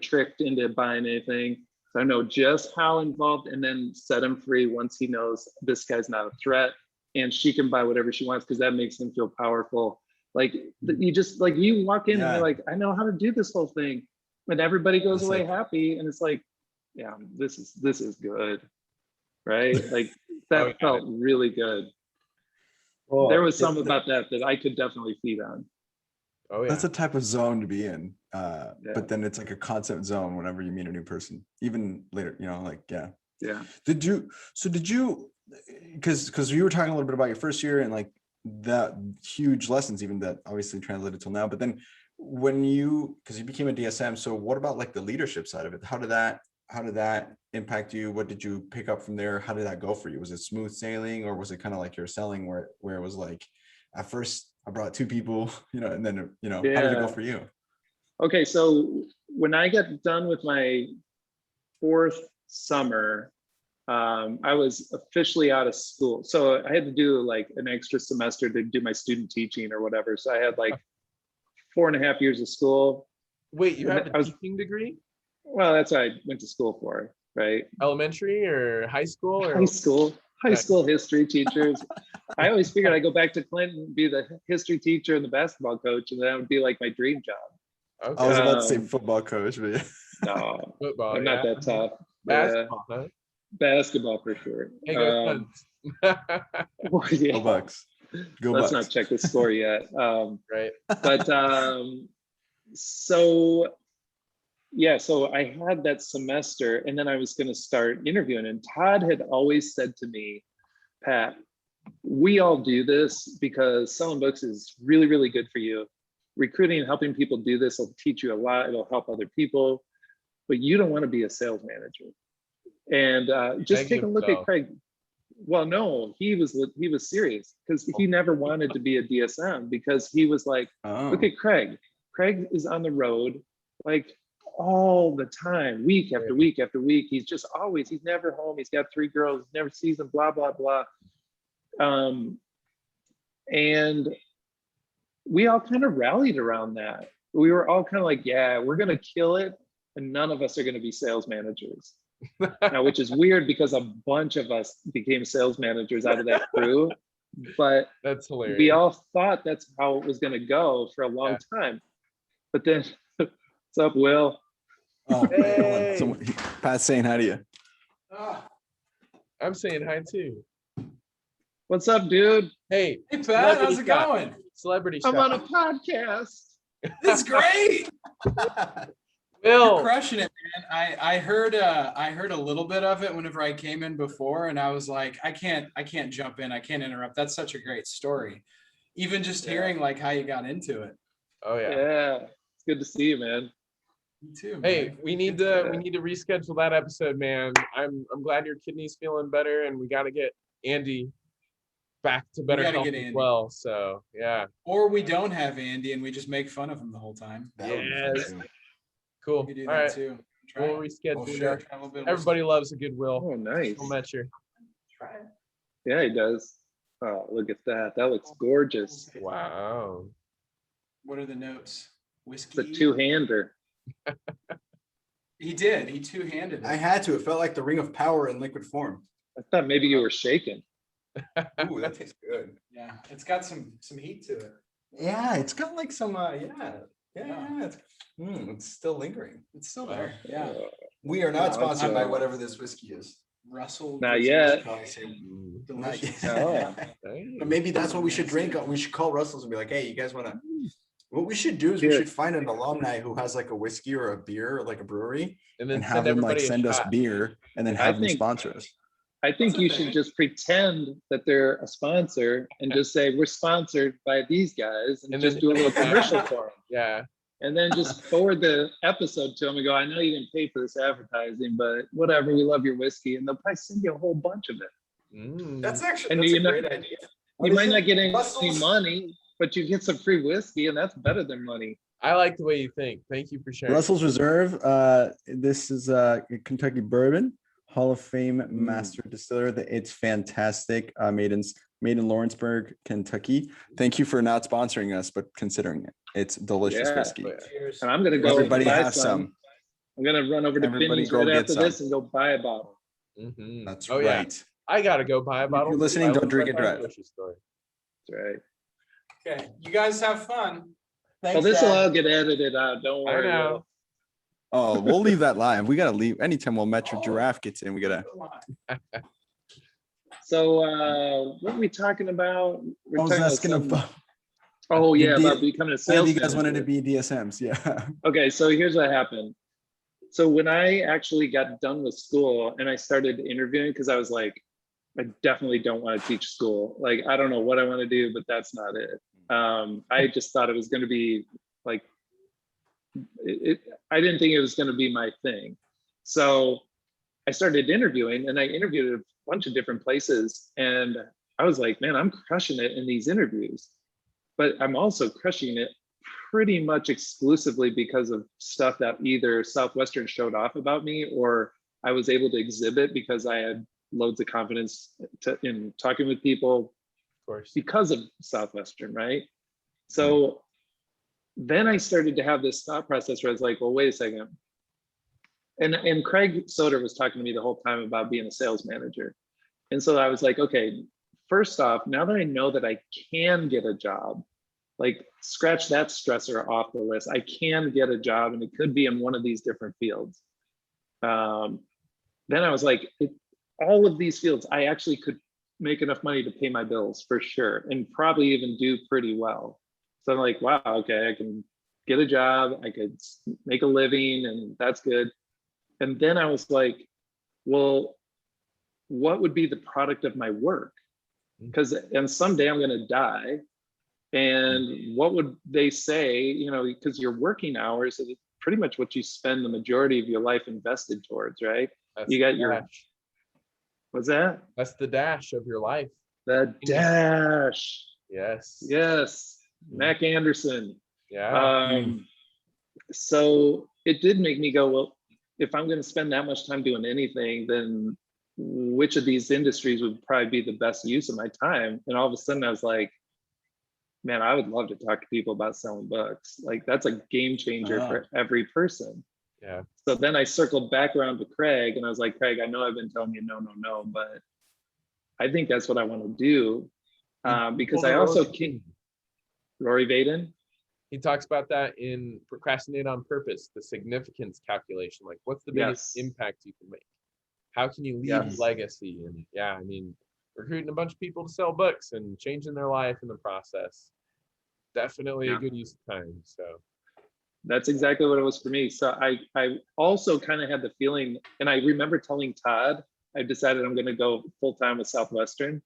tricked into buying anything. So I know just how involved, and then set him free once he knows this guy's not a threat and she can buy whatever she wants because that makes him feel powerful. Like you just like you walk in and you're like, I know how to do this whole thing. And everybody goes away happy. And it's like, yeah, this is good. Right? Like that felt really good. Well, there was some about that I could definitely feed on. oh yeah. That's a type of zone to be in. But then it's like a concept zone whenever you meet a new person, even later, Yeah. Did you, because you were talking a little bit about your first year and like that huge lessons, even that obviously translated till now, but then because you became a DSM, so what about like the leadership side of it? How did that impact you? What did you pick up from there? How did that go for you? Was it smooth sailing, or was it kind of like you're selling where it was like, at first I brought 2 people, and then, how did it go for you? Okay, so when I got done with my 4th summer, I was officially out of school. So I had to do like an extra semester to do my student teaching or whatever. So I had like 4.5 years of school. Wait, you have a teaching degree? Well, that's what I went to school for, right? Elementary or high school? Or High school history teachers. I always figured I'd go back to Clinton, be the history teacher and the basketball coach, and that would be like my dream job. Okay. I was about to say football coach, but no, Football, I'm not that tough. Basketball, huh? Basketball for sure. Hey, go Suns. Well, yeah. Go Bucks. Go Let's Bucks. not check the score yet. Right. But so I had that semester, and then I was going to start interviewing. And Todd had always said to me, Pat, we all do this because selling books is really, really good for you. Recruiting and helping people do this will teach you a lot. It'll help other people, but you don't want to be a sales manager. And just take a look at Craig. Well, no, he was serious because he never wanted to be a DSM because he was like, look at Craig. Craig is on the road like all the time, week after week after week. He's never home. He's got 3 girls, never sees them, blah, blah, blah. And we all kind of rallied around that. We were all kind of like, yeah, we're going to kill it. And none of us are going to be sales managers. Now, which is weird because a bunch of us became sales managers out of that crew. But that's hilarious. We all thought that's how it was going to go for a long time. But then, what's up, Will? Oh, hey. Pat's saying hi to you. I'm saying hi too. What's up, dude? Hey, Pat, how's it going? Celebrity I'm shot. on a podcast. It's great. Will. You're crushing it, man. I heard a little bit of it whenever I came in before, and I was like, I can't jump in. I can't interrupt. That's such a great story. Even just hearing like how you got into it. Oh yeah. Yeah. It's good to see you, man. Me too, man. Hey, we need to reschedule that episode, man. I'm glad your kidney's feeling better, and we got to get Andy back to better health as well. So yeah. Or we don't have Andy and we just make fun of him the whole time. Yes. Cool. We can do all that right. too. We'll reschedule. Everybody loves a good Will. Oh, nice. We'll match you. Try it. Yeah, he does. Oh, look at that. That looks gorgeous. Wow. What are the notes? Whiskey. It's a 2-hander. He did. He 2-handed it. I had to. It felt like the Ring of Power in liquid form. I thought maybe you were shaking. Ooh, that tastes good. Yeah, it's got some heat to it. Yeah, it's got like some it's still lingering. It's still there. Yeah. We are not sponsored by whatever this whiskey is. Russell. Not yet. Delicious. Oh. But maybe that's what we should drink. We should call Russell's and be like, hey, you guys want to? What we should do is we should find an alumni who has like a whiskey or a beer, or like a brewery, and have them like send us beer and then have them sponsor us. I think That's a you thing. should just pretend that they're a sponsor and just say we're sponsored by these guys, and And just then do a you little can- commercial for them. Yeah. And then just forward the episode to them and go, I know you didn't pay for this advertising, but whatever, we love your whiskey. And they'll probably send you a whole bunch of it. Mm. That's actually And that's you're a not- great idea. You might not get any Russell's- money, but you get some free whiskey, and that's better than money. I like the way you think. Thank you for sharing. Russell's Reserve. This is Kentucky bourbon, Hall of Fame master distiller. It's fantastic. Made in Lawrenceburg, Kentucky. Thank you for not sponsoring us, but considering it. It's delicious Yeah. whiskey. Cheers. And I'm gonna go Everybody buy has some. I'm gonna run over to Everybody Binny's go right get after some. this and go buy a bottle. Mhm. That's Oh, yeah. right. I gotta go buy a If bottle. you're too. listening, I don't live drink right and by the drive. grocery store. That's right. Okay, you guys have fun. Thanks, Well, this will Dad. all get edited out. Don't I worry. know. Oh, we'll leave that live. We gotta leave anytime while Metro Giraffe gets in. We gotta. So what are we talking about? We're I was talking about asking some- about. Oh the yeah, D- about becoming a If sales you guys wanted to manager. be DSMs, yeah. Okay, so here's what happened. So when I actually got done with school and I started interviewing, because I was like, I definitely don't want to teach school. Like, I don't know what I want to do, but that's not it. I just thought it was going to be like, I didn't think it was going to be my thing. So I started interviewing, and I interviewed at a bunch of different places. And I was like, man, I'm crushing it in these interviews. But I'm also crushing it pretty much exclusively because of stuff that either Southwestern showed off about me, or I was able to exhibit because I had loads of confidence in talking with people Of course. because of Southwestern, right? So then I started to have this thought process where I was like, well, wait a second. And Craig Soder was talking to me the whole time about being a sales manager. And so I was like, okay, first off, now that I know that I can get a job, like scratch that stressor off the list. I can get a job, and it could be in one of these different fields. Then I was like, all of these fields, I actually could make enough money to pay my bills for sure, and probably even do pretty well. So I'm like, wow, okay, I can get a job, I could make a living, and that's good. And then I was like, well, what would be the product of my work? And someday I'm going to die. And what would they say, you know, because your working hours is pretty much what you spend the majority of your life invested towards, right? That's You got the your, dash. what's that? That's the dash of your life. The dash. Yes. Yes. Mac Anderson. Yeah. So it did make me go, well, if I'm going to spend that much time doing anything, then which of these industries would probably be the best use of my time? And all of a sudden I was like, man, I would love to talk to people about selling books. Like, that's a game changer for every person. Yeah. So then I circled back around to Craig, and I was like, Craig, I know I've been telling you no, but I think that's what I want to do. Because I also can. Rory Vaden. He talks about that in Procrastinate on Purpose, the significance calculation. Like, what's the biggest impact you can make? How can you leave a legacy? And yeah, I mean, recruiting a bunch of people to sell books and changing their life in the process. Definitely a good use of time. So that's exactly what it was for me. So I also kind of had the feeling, and I remember telling Todd, I decided I'm going to go full-time with Southwestern.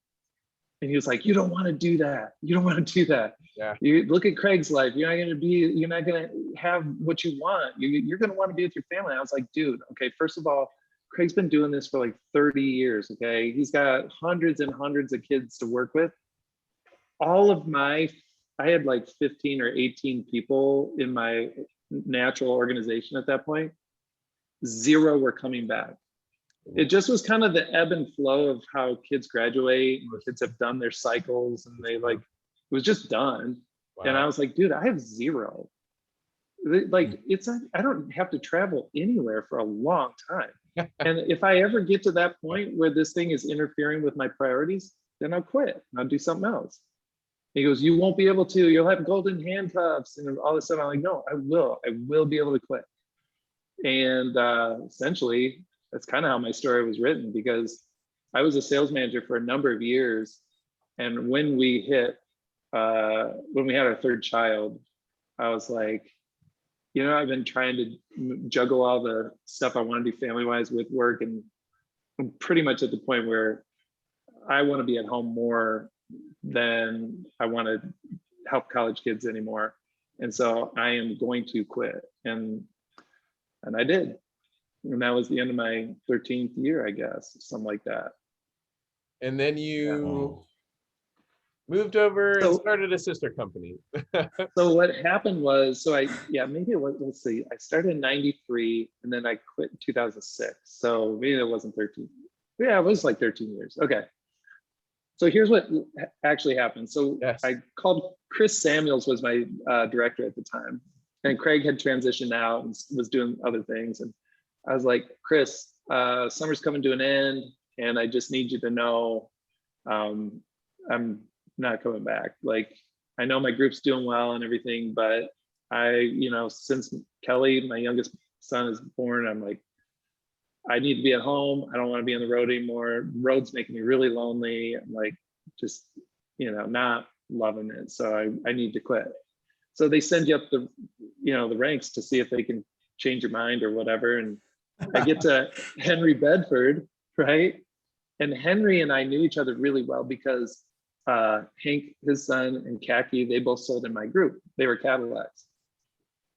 And he was like, you don't want to do that. You don't want to do that. Yeah. You look at Craig's life. You're not going to have what you want. You're going to want to be with your family. I was like, dude, okay, first of all, Craig's been doing this for like 30 years. Okay. He's got hundreds and hundreds of kids to work with. I had like 15 or 18 people in my natural organization at that point. 0 were coming back. It just was kind of the ebb and flow of how kids graduate, and kids have done their cycles, and it was just done. Wow. And I was like, dude, I have 0. Like, I don't have to travel anywhere for a long time. And if I ever get to that point where this thing is interfering with my priorities, then I'll quit. I'll do something else. He goes, you won't be able to, you'll have golden handcuffs. And all of a sudden I'm like, no, I will be able to quit. And essentially, that's kind of how my story was written, because I was a sales manager for a number of years. And when we had our 3rd child, I was like, I've been trying to juggle all the stuff I want to do family-wise with work. And I'm pretty much at the point where I want to be at home more than I want to help college kids anymore. And so I am going to quit. And I did. And that was the end of my 13th year, I guess, something like that. And then you moved over and started a sister company. So what happened was, maybe it was, let's see, I started in 93 and then I quit in 2006. So maybe it wasn't 13. Yeah, it was like 13 years. Okay. So here's what actually happened. So I called Chris Samuels, was my director at the time, and Craig had transitioned out and was doing other things. And I was like, Chris, summer's coming to an end, and I just need you to know I'm not coming back. Like, I know my group's doing well and everything, but since Kelly, my youngest son, is born, I'm like, I need to be at home. I don't want to be on the road anymore. Road's making me really lonely. I'm like, just, not loving it. So I need to quit. So they send you up the ranks to see if they can change your mind or whatever. And I get to Henry Bedford, right? And Henry and I knew each other really well because Hank, his son, and Khaki, they both sold in my group. They were Cadillacs.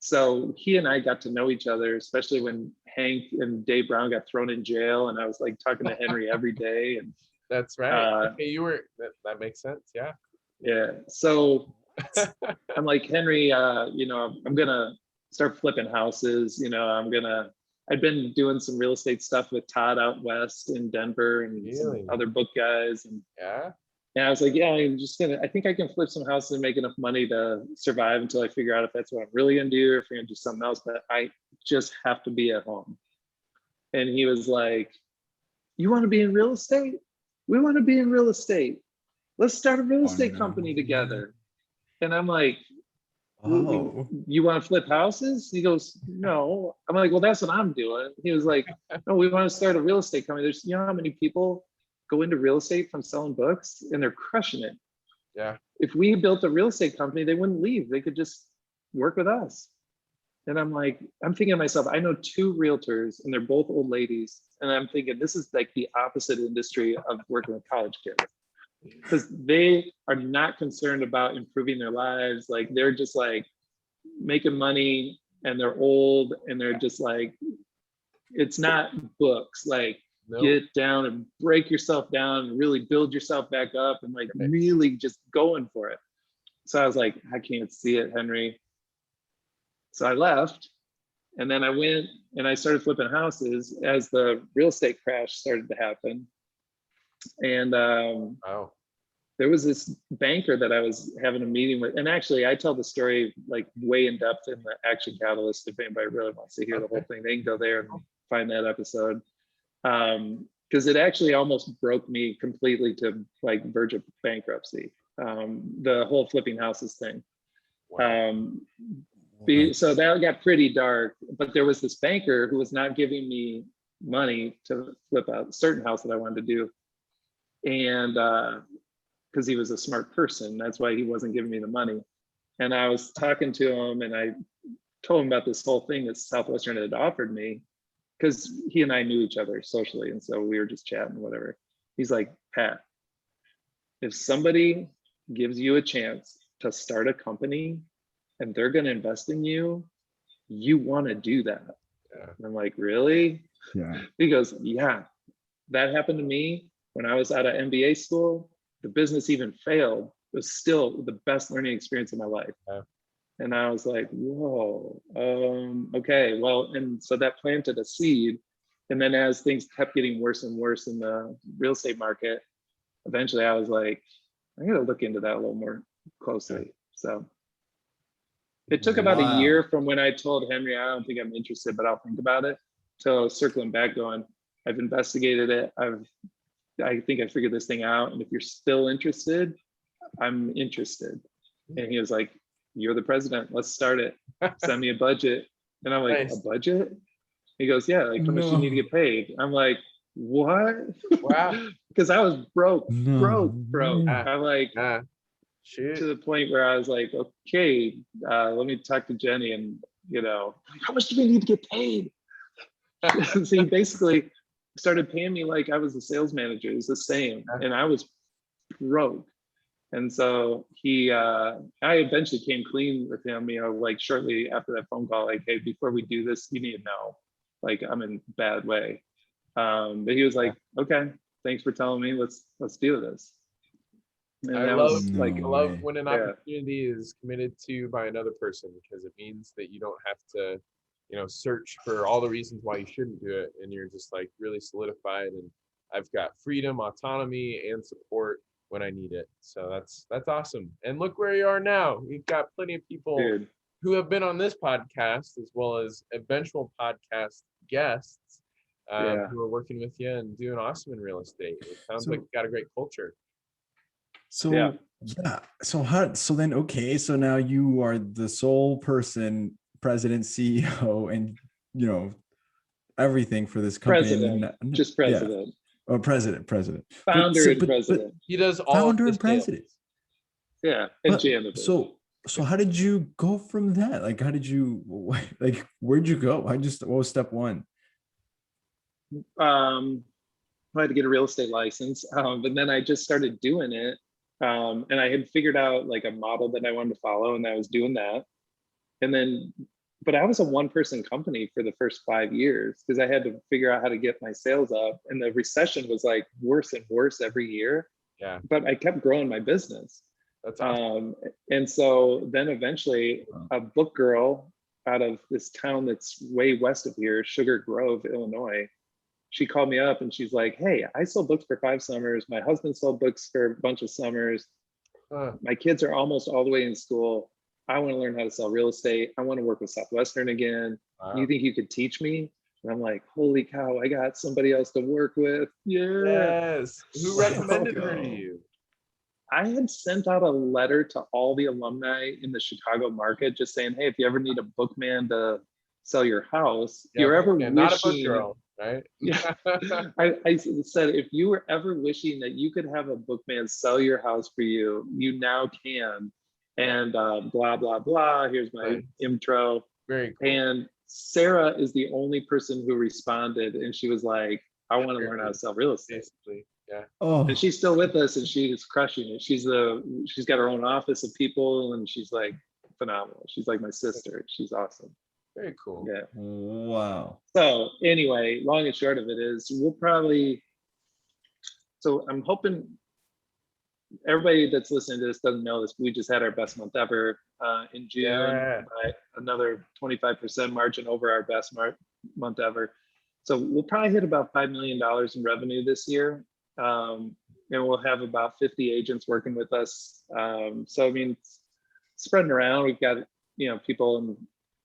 So he and I got to know each other, especially when Hank and Dave Brown got thrown in jail, and I was like talking to Henry every day. And that's right. Okay, that makes sense. Yeah. Yeah. So I'm like, Henry, I'm gonna start flipping houses. I'd been doing some real estate stuff with Todd out west in Denver and some other book guys. And I was like, I think I can flip some houses and make enough money to survive until I figure out if that's what I'm really gonna do or if I'm gonna do something else, but I just have to be at home. And he was like, you want to be in real estate? We want to be in real estate. Let's start a real estate company together. And I'm like, you want to flip houses? He goes, no. I'm like, well, that's what I'm doing. He was like, no, we want to start a real estate company. There's, how many people go into real estate from selling books and they're crushing it. Yeah. If we built a real estate company, they wouldn't leave. They could just work with us. And I'm thinking to myself, I know 2 realtors and they're both old ladies. And I'm thinking, this is like the opposite industry of working with college kids. Because they are not concerned about improving their lives. Like, they're just like making money and they're old and they're just like, it's not books. Like, get down and break yourself down and really build yourself back up and like really just going for it. So I was like, I can't see it, Henry. So I left, and then I went and I started flipping houses as the real estate crash started to happen. And there was this banker that I was having a meeting with, and actually I tell the story like way in depth in the Action Catalyst. If anybody really wants to hear the whole thing, they can go there and find that episode. Because it actually almost broke me completely to like verge of bankruptcy. The whole flipping houses thing. So that got pretty dark, but there was this banker who was not giving me money to flip a certain house that I wanted to do. And because he was a smart person, that's why he wasn't giving me the money. And I was talking to him and I told him about this whole thing that Southwestern had offered me, because he and I knew each other socially. And so we were just chatting, whatever. He's like, Pat, if somebody gives you a chance to start a company and they're going to invest in you, you want to do that. Yeah. And I'm like, really? Yeah. He goes, yeah, that happened to me when I was out of MBA school. The business even failed. It was still the best learning experience of my life. Yeah. And I was like, whoa, okay, well, and so that planted a seed. And then as things kept getting worse and worse in the real estate market, eventually I was like, I'm going to look into that a little more closely. So it took about a year from when I told Henry, I don't think I'm interested, but I'll think about it, till circling back going, I've investigated it. I think I figured this thing out. And if you're still interested, I'm interested. And he was like, you're the president. Let's start it. Send me a budget. And I'm like, nice. A budget? He goes, yeah, like how much you need to get paid? I'm like, what? Wow. Because I was broke. I'm like, shoot. To the point where I was like, okay, let me talk to Jenny and, how much do we need to get paid? See, basically, started paying me like I was the sales manager. It was the same, and I was broke. And so I eventually came clean with him, like shortly after that phone call, like, hey, before we do this, you need to know, like, I'm in a bad way. But he was like, okay, thanks for telling me. Let's do this. And I that love was like, I love when an Yeah. opportunity is committed to by another person, because it means that you don't have to, search for all the reasons why you shouldn't do it, and you're just like really solidified. And I've got freedom, autonomy, and support when I need it. So that's awesome. And look where you are now. We've got plenty of people dude, who have been on this podcast, as well as eventual podcast guests, Yeah. who are working with you and doing awesome in real estate. It sounds So- like you got a great culture. So Yeah. yeah. So then okay, so now you are the sole person, president, CEO, and everything for this company. President, just Yeah. president, Oh, president. founder and president. He does all Founder of and the sales. president. Yeah, and But- GM of it. So how did you go from that? Like, how did you, like, where'd you go? What was step one? I had to get a real estate license, but then I just started doing it. And I had figured out like a model that I wanted to follow, and I was doing that. And then, but I was a one-person company for the first 5 years because I had to figure out how to get my sales up. And the recession was like worse and worse every year. Yeah, But I kept growing my business. that's awesome. And so then eventually a book girl out of this town that's way west of here, Sugar Grove, Illinois, she called me up and she's like, hey, I sold books for 5 summers. My husband sold books for a bunch of summers. My kids are almost all the way in school. I want to learn how to sell real estate. I want to work with Southwestern again. Wow. You think you could teach me? And I'm like, holy cow, I got somebody else to work with. Yeah. Yes. Who Let's recommended her to go. you? I had sent out a letter to all the alumni in the Chicago market just saying, hey, if you ever need a bookman to sell your house, if you're ever not a book wishing, girl, right? Yeah. I said, if you were ever wishing that you could have a bookman sell your house for you, you now can. And blah, blah, blah. Here's my Right. intro. Very cool. And Sarah is the only person who responded. And she was like, I want to learn how to sell real estate. Basically, yeah. Oh, And she's still with us and she is crushing it. She's got her own office of people and she's like phenomenal. She's like my sister. She's awesome. Very cool. Yeah. wow. So anyway, long and short of it is so I'm hoping everybody that's listening to this doesn't know this. We just had our best month ever in June, Yeah. by another 25% margin over our best month ever. So we'll probably hit about $5 million in revenue this year. And we'll have about 50 agents working with us. So, I mean, spreading around, we've got, people in,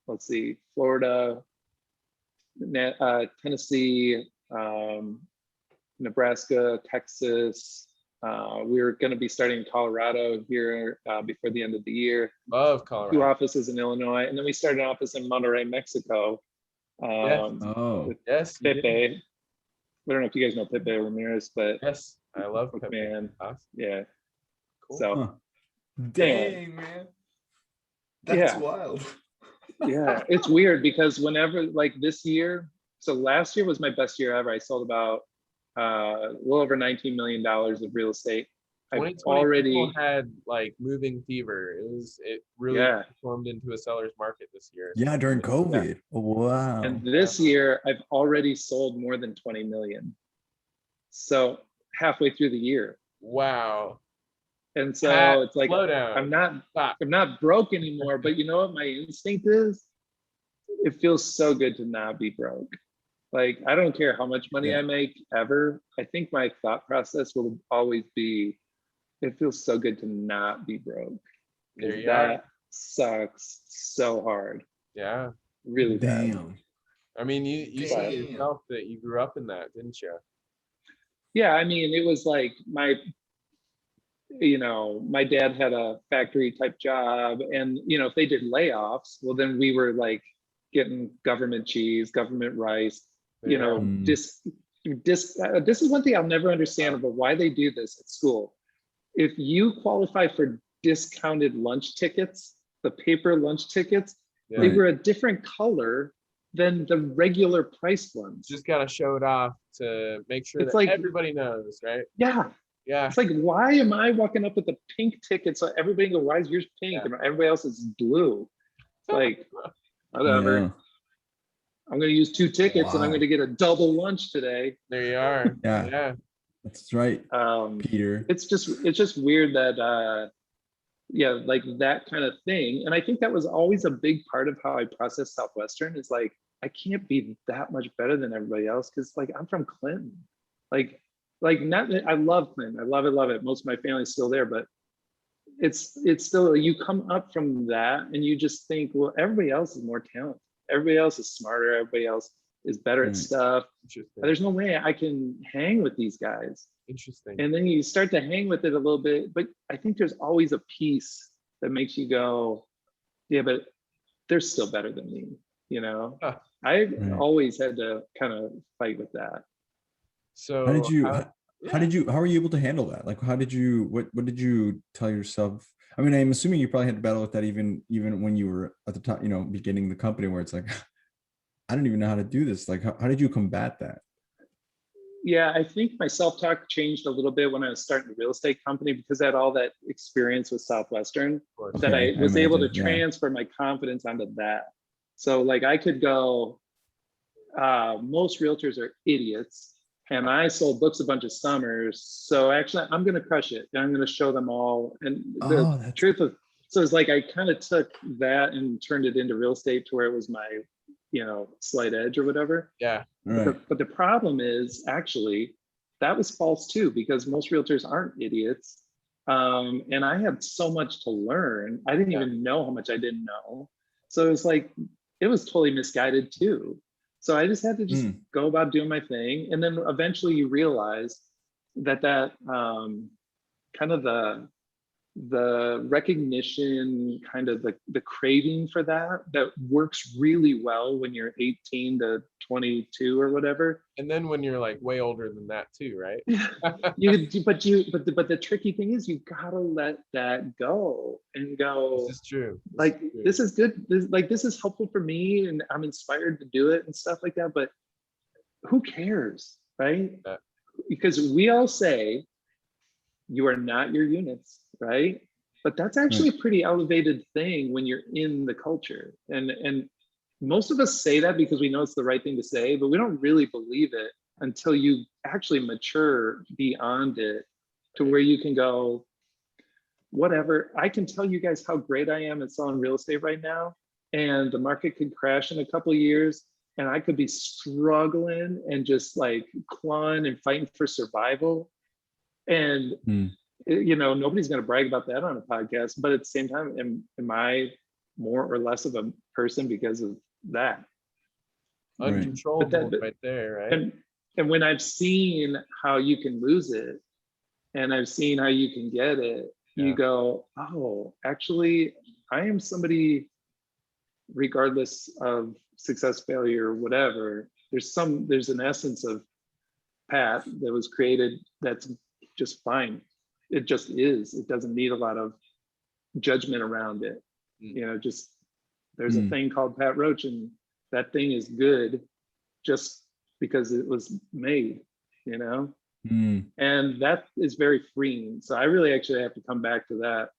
let's see, Florida, Tennessee, Nebraska, Texas. We're going to be starting in Colorado here before the end of the year. Love 2 Colorado. offices in Illinois, and then we started an office in Monterrey, Mexico. Oh, With Yes. you did. Pepe. I don't know if you guys know Pepe Ramirez, but Yes. I love Pepe. man, Awesome. yeah. Cool. So huh. Dang, man. That's Yeah. wild. yeah, it's weird because whenever like this year, so last year was my best year ever. I sold about a little over $19 million of real estate. I've 2020 already, people had like moving fever. It really Yeah. transformed into a seller's market this year. Yeah, during COVID. Oh, wow. and this year I've already sold more than 20 million. So halfway through the year. Wow. And so Pat, it's like, slow down. I'm not broke anymore, but you know what my instinct is? It feels so good to not be broke. Like, I don't care how much money Yeah. I make ever. I think my thought process will always be, it feels so good to not be broke. There Because you are. that sucks so hard. Yeah. Really bad. Damn. I mean, you said Damn. yourself that you grew up in that, didn't you? Yeah, I mean, it was like my dad had a factory type job, and if they did layoffs, well, then we were like getting government cheese, government rice. Yeah. This is one thing I'll never understand about why they do this at school. If you qualify for discounted lunch tickets, the paper lunch tickets, they Right. were a different color than the regular priced ones. Just gotta show it off to make sure It's that like, everybody knows, right? yeah. Yeah. It's like, why am I walking up with a pink ticket? So everybody go, why is yours pink? And everybody else is blue. It's like, whatever. Yeah. I'm going to use 2 tickets and I'm Wow. going to get a double lunch today. There you are. Yeah. Yeah. That's right, Peter. It's just weird that, yeah, like that kind of thing. And I think that was always a big part of how I process Southwestern is like, I can't be that much better than everybody else. Cause like, I'm from Clinton. Like not, I love Clinton. I love it. Most of my family's still there, but it's still, you come up from that and you just think, well, everybody else is more talented. Everybody else is smarter. Everybody else is better at stuff. There's no way I can hang with these guys. Interesting. And then you start to hang with it a little bit, but I think there's always a piece that makes you go, yeah, but they're still better than me, you know? I always had to kind of fight with that. So how were you able to handle that? Like, what did you tell yourself? I mean, I'm assuming you probably had to battle with that even when you were at the top, beginning the company, where it's like, I don't even know how to do this. Like, how did you combat that? Yeah, I think my self-talk changed a little bit when I was starting a real estate company because I had all that experience with Southwestern that I was able to transfer my confidence onto that. So like I could go, most realtors are idiots and I sold books a bunch of summers. So actually I'm going to crush it and I'm going to show them all. And the truth of, so it's like, I kind of took that and turned it into real estate to where it was my, slight edge or whatever. Yeah. Right. But the problem is actually that was false too, because most realtors aren't idiots. And I had so much to learn. I didn't even know how much I didn't know. So it was like, it was totally misguided too. So I just had to just go about doing my thing. And then eventually you realize that kind of the recognition, kind of the craving for that works really well when you're 18 to 22 or whatever. And then when you're like way older than that too, right? But the tricky thing is you gotta let that go and go. This is true. This is good. This is helpful for me and I'm inspired to do it and stuff like that. But who cares, right? Because we all say you are not your units, right? But that's actually a pretty elevated thing when you're in the culture. And most of us say that because we know it's the right thing to say, but we don't really believe it until you actually mature beyond it to where you can go, whatever. I can tell you guys how great I am at selling real estate right now. And the market could crash in a couple of years and I could be struggling and just like clawing and fighting for survival. And nobody's going to brag about that on a podcast, but at the same time, am I more or less of a person because of that? Uncontrollable right there, right? And when I've seen how you can lose it and I've seen how you can get it, you go, oh, actually, I am somebody, regardless of success, failure, whatever, there's an essence of Pat that was created that's just fine. It just is. It doesn't need a lot of judgment around it. Just there's a thing called Pat Roach, and that thing is good just because it was made, and that is very freeing. So I really actually have to come back to that.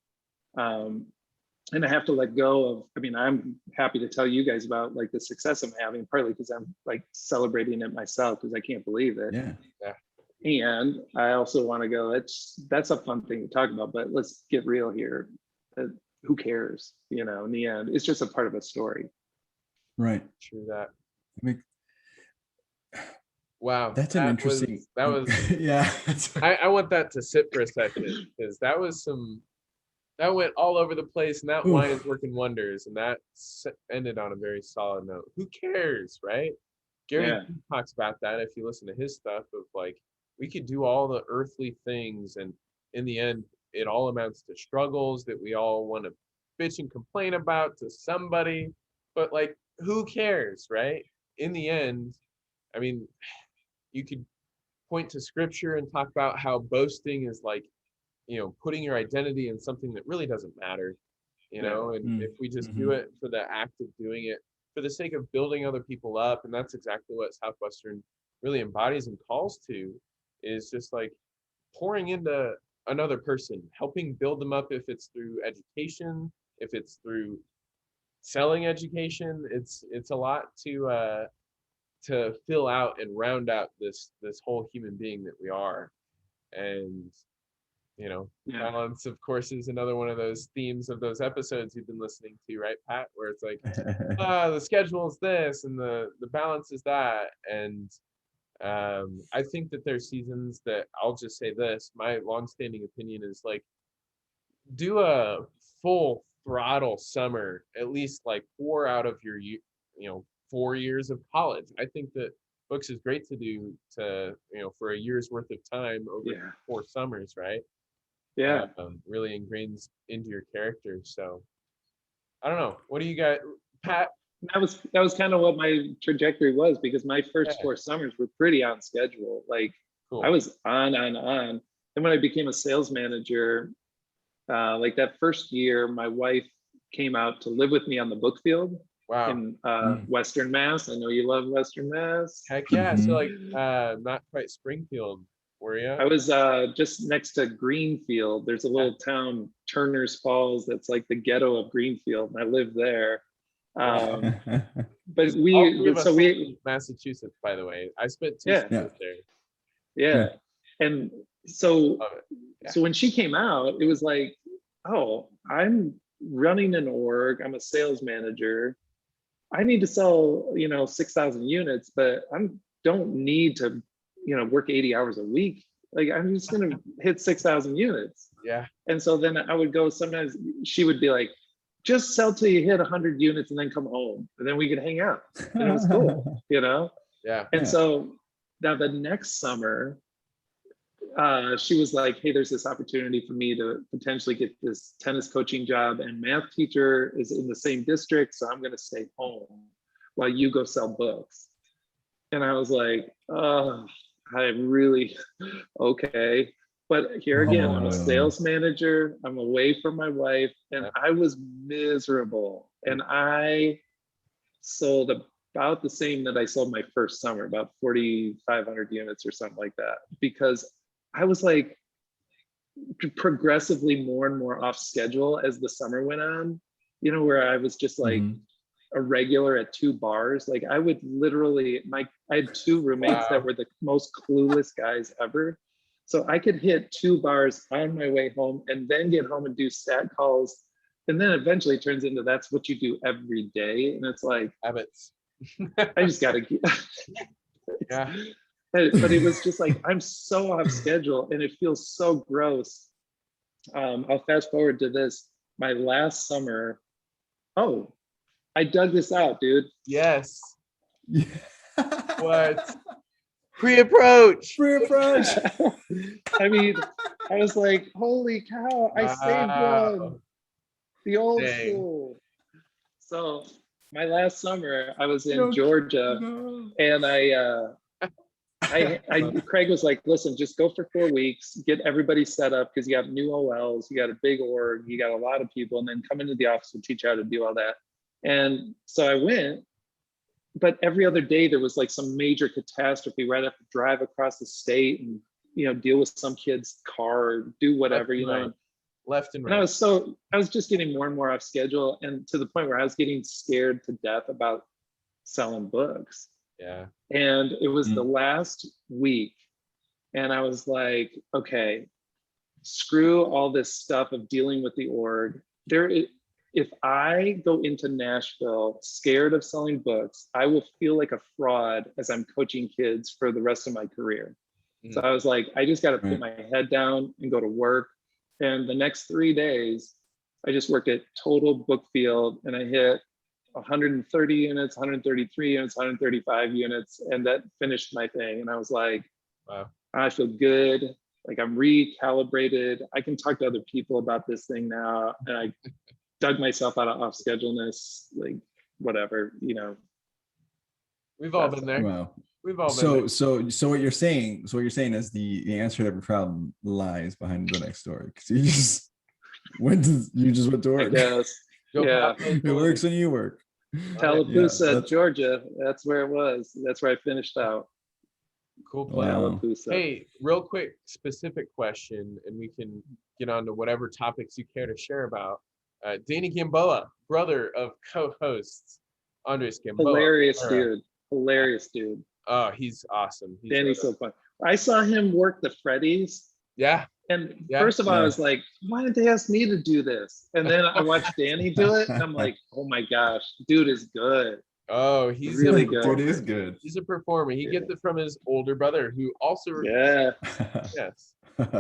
And I have to let go of, I'm happy to tell you guys about like the success I'm having, partly because I'm like celebrating it myself because I can't believe it. Yeah. And I also want to go, that's a fun thing to talk about, but let's get real here. Who cares? In the end, it's just a part of a story. Right. True that. I Wow. That's an interesting. That was yeah. I want that to sit for a second because that went all over the place and that line is working wonders and that ended on a very solid note. Who cares, right? Gary talks about that if you listen to his stuff of like, we could do all the earthly things and in the end, it all amounts to struggles that we all want to bitch and complain about to somebody, but like, who cares, right? In the end, you could point to scripture and talk about how boasting is like, putting your identity in something that really doesn't matter, and if we just do it for the act of doing it, for the sake of building other people up. And that's exactly what Southwestern really embodies and calls to, is just like pouring into another person, helping build them up, if it's through education, if it's through selling education. It's a lot to fill out and round out this whole human being that we are. And balance, of course, is another one of those themes of those episodes you've been listening to, right, Pat? Where it's like, the schedule is this and the balance is that. And I think that there's seasons that, I'll just say this, my longstanding opinion is like, do a full throttle summer, at least like 4 out of your 4 years of college. I think that books is great to do for a year's worth of time over 4 summers, right? Yeah. Really ingrains into your character. So I don't know. What do you got, Pat? That was kind of what my trajectory was, because my first 4 summers were pretty on schedule. Like, cool. I was on. And when I became a sales manager, like that first year, my wife came out to live with me on the book field. Wow. In Western Mass. I know you love Western Mass. Heck yeah. So like not quite Springfield, were you? I was just next to Greenfield. There's a little town, Turner's Falls, that's like the ghetto of Greenfield, and I lived there. But we Massachusetts, by the way. I spent 2 summers there. Yeah. And so when she came out, it was like, oh, I'm running an org, I'm a sales manager, I need to sell 6,000 units, but I don't need to work 80 hours a week. Like, I'm just gonna hit 6,000 units. Yeah. And so then I would go, sometimes she would be like, just sell till you hit 100 units and then come home, and then we could hang out. And it was cool, Yeah. And so now the next summer, she was like, hey, there's this opportunity for me to potentially get this tennis coaching job, and math teacher is in the same district, so I'm going to stay home while you go sell books. And I was like, oh, I'm really okay. But here again, I'm a sales manager, I'm away from my wife, and I was miserable. And I sold about the same that I sold my first summer, about 4,500 units or something like that, because I was like progressively more and more off schedule as the summer went on, where I was just like a regular at 2 bars. Like, I would literally, I had 2 roommates that were the most clueless guys ever. So I could hit 2 bars on my way home and then get home and do stat calls. And then eventually it turns into that's what you do every day. And it's like, habits. I just got to yeah. But it was just like, I'm so off schedule and it feels so gross. I'll fast forward to this. My last summer, I dug this out, dude. Yes. What? Pre-approach. I mean, I was like, holy cow, I saved one. The old school. So my last summer, I was in Georgia, and Craig was like, listen, just go for 4 weeks, get everybody set up, because you got new OLs, you got a big org, you got a lot of people, and then come into the office and teach you how to do all that. And so I went, but every other day there was like some major catastrophe, right? I have to drive across the state and deal with some kid's car, or do whatever, left and right. And I was just getting more and more off schedule, and to the point where I was getting scared to death about selling books. Yeah. And it was the last week, and I was like, okay, screw all this stuff of dealing with the org. If I go into Nashville scared of selling books, I will feel like a fraud as I'm coaching kids for the rest of my career. So I was like, I just got to put my head down and go to work. And the next 3 days, I just worked at Total Book Field, and I hit 130 units, 133 units, 135 units, and that finished my thing. And I was like, wow, I feel good. Like, I'm recalibrated. I can talk to other people about this thing now. And I dug myself out of off scheduleness, like whatever, We've all been there. Wow. We've all been there. So what you're saying is the answer to every problem lies behind the next story. Because you just went to work. Yes. Yeah. It works when you work. Tallapoosa, that's- Georgia. That's where it was. That's where I finished out. Cool place. Wow. Tallapoosa. Hey, real quick, specific question, and we can get on to whatever topics you care to share about. Danny Gamboa, brother of co-hosts Andres Gamboa. Hilarious dude. Hilarious dude. Oh, he's awesome. He's Danny's so fun. I saw him work the Freddy's. yeah. And Yeah. first of all, I Yeah. was like, why did they ask me to do this? And then I watched Danny do it. And I'm like, oh my gosh, dude is good. Oh, he's Really a good. performer. Dude is good. He's a performer. He Yeah. gets it from his older brother, who also Yeah. yes.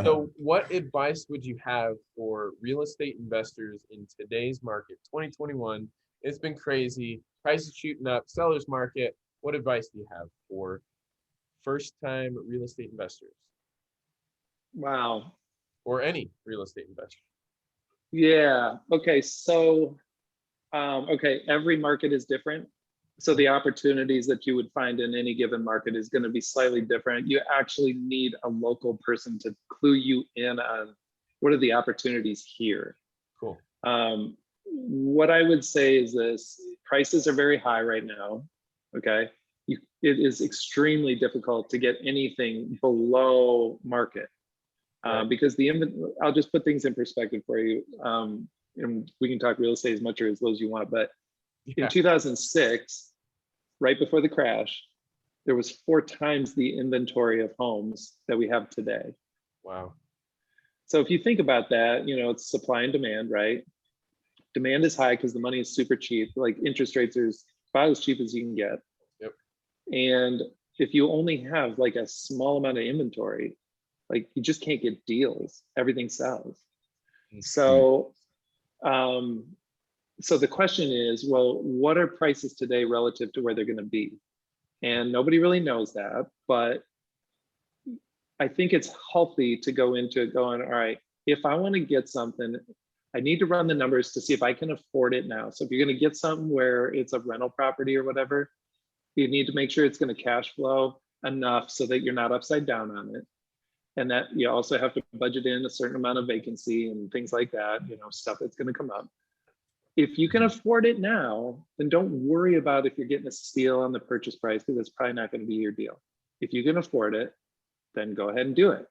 So, what advice would you have for real estate investors in today's market, 2021? It's been crazy. Prices shooting up. Sellers market. What advice do you have for first-time real estate investors Wow. or any real estate investor? Yeah. Okay. So, okay, every market is different. So the opportunities that you would find in any given market is going to be slightly different. You actually need a local person to clue you in on what are the opportunities here. Cool. What I would say is this: prices are very high right now. Okay. It is extremely difficult to get anything below market. Right. Because I'll just put things in perspective for you. And we can talk real estate as much or as little as you want, but Yeah. in 2006, right before the crash, there was 4 times the inventory of homes that we have today. Wow. So if you think about that, it's supply and demand, right? Demand is high because the money is super cheap. Like interest rates are about as cheap as you can get. Yep. And if you only have like a small amount of inventory, like you just can't get deals. Everything sells. So, so the question is, well, what are prices today relative to where they're going to be? And nobody really knows that, but I think it's healthy to go into it going, all right, if I want to get something, I need to run the numbers to see if I can afford it now. So if you're going to get something where it's a rental property or whatever, you need to make sure it's going to cash flow enough so that you're not upside down on it. And that you also have to budget in a certain amount of vacancy and things like that, stuff that's going to come up. If you can afford it now, then don't worry about if you're getting a steal on the purchase price, because it's probably not going to be your deal. If you can afford it, then go ahead and do it.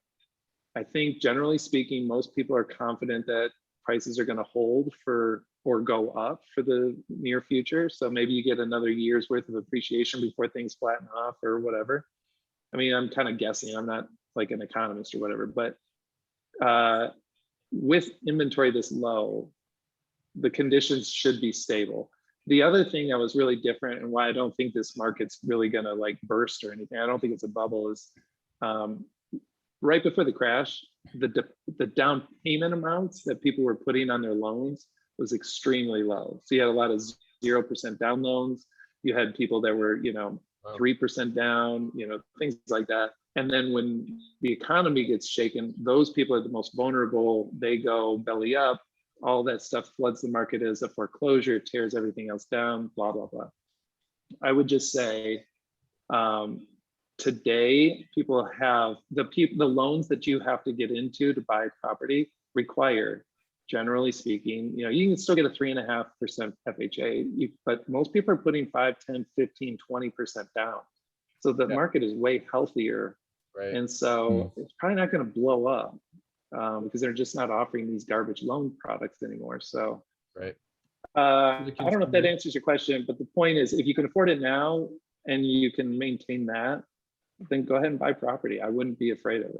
I think generally speaking, most people are confident that prices are going to hold for or go up for the near future. So maybe you get another year's worth of appreciation before things flatten off or whatever. I mean, I'm kind of guessing. I'm not like an economist or whatever, but with inventory this low, the conditions should be stable. The other thing that was really different and why I don't think this market's really going to like burst or anything, I don't think it's a bubble, is right before the crash, the down payment amounts that people were putting on their loans was extremely low. So you had a lot of 0% down loans. You had people that were, 3% down, things like that. And then when the economy gets shaken, those people are the most vulnerable. They go belly up. All that stuff floods the market as a foreclosure, tears everything else down, blah, blah, blah. I would just say today, people have the loans that you have to get into to buy property require, generally speaking, you can still get a 3.5% FHA, but most people are putting 5, 10, 15, 20% down. So the market is way healthier. Right. And so it's probably not going to blow up because they're just not offering these garbage loan products anymore. So right. I don't know if that answers your question, but the point is, if you can afford it now and you can maintain that, then go ahead and buy property. I wouldn't be afraid of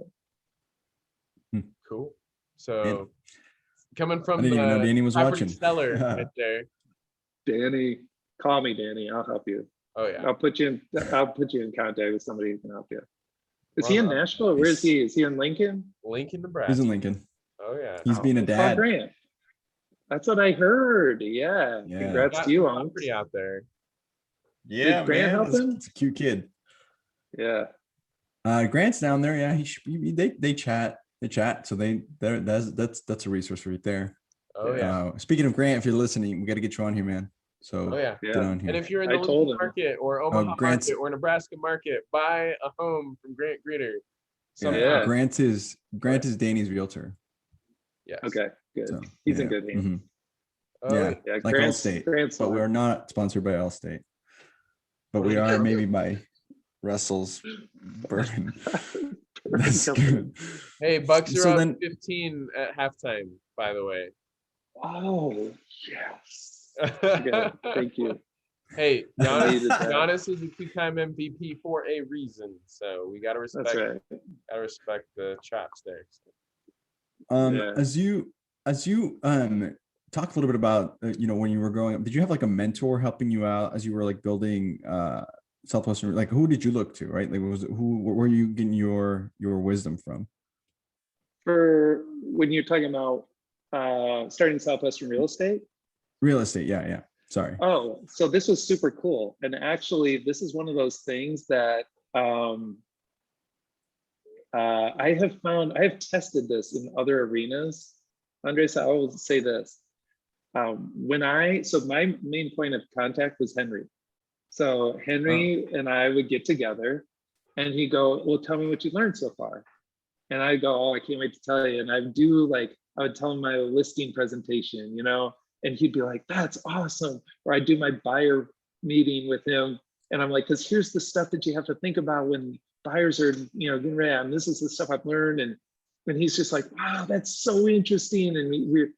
it. Cool. So coming from I didn't even know Danny was property watching. seller right there. Danny, call me, Danny. I'll help you. Oh yeah. I'll put you in contact with somebody who can help you. Is he in Nashville? Where is he? Is he in Lincoln? Lincoln, Nebraska. He's in Lincoln. Oh yeah. He's being a dad. Grant. That's what I heard. Yeah. Congrats to you on property out there. Yeah, Did Grant help him? It's a cute kid. Yeah. Grant's down there. Yeah, they chat. They chat. So that's a resource right there. Oh yeah. Speaking of Grant, if you're listening, we got to get you on here, man. So get on here. And if you're in the Lincoln market or Omaha market or Nebraska market, buy a home from Grant Greeter. Grant is Danny's realtor. Yes. Okay, good. So, He's in good hands. Oh, Yeah, Yeah, like Allstate, Grant but we Salon. are not sponsored by Allstate. But we are maybe by Russell's Bourbon. That's good. Hey, Bucks are So up then, 15 at halftime, by the way. Oh, yes. Okay, thank you. Hey, I needed that. Giannis is a two-time MVP for a reason, so we gotta That's respect right. the chops there. Yeah. as you talk a little bit about when you were growing up, did you have like a mentor helping you out as you were like building Southwestern? Like, who did you look to, right? Like, where were you getting your wisdom from? For when you're talking about starting Southwestern real estate. Real estate, yeah. Sorry. Oh, so this was super cool. And actually, this is one of those things that I have tested this in other arenas. Andres, I will say this. So my main point of contact was Henry. So Henry and I would get together and he'd go, well, tell me what you learned so far. And I'd go, oh, I can't wait to tell you. And I would tell him my listing presentation, and he'd be like, that's awesome. Or I'd do my buyer meeting with him. And I'm like, because here's the stuff that you have to think about when buyers are, getting ready. And this is the stuff I've learned. And he's just like, wow, that's so interesting. And we're,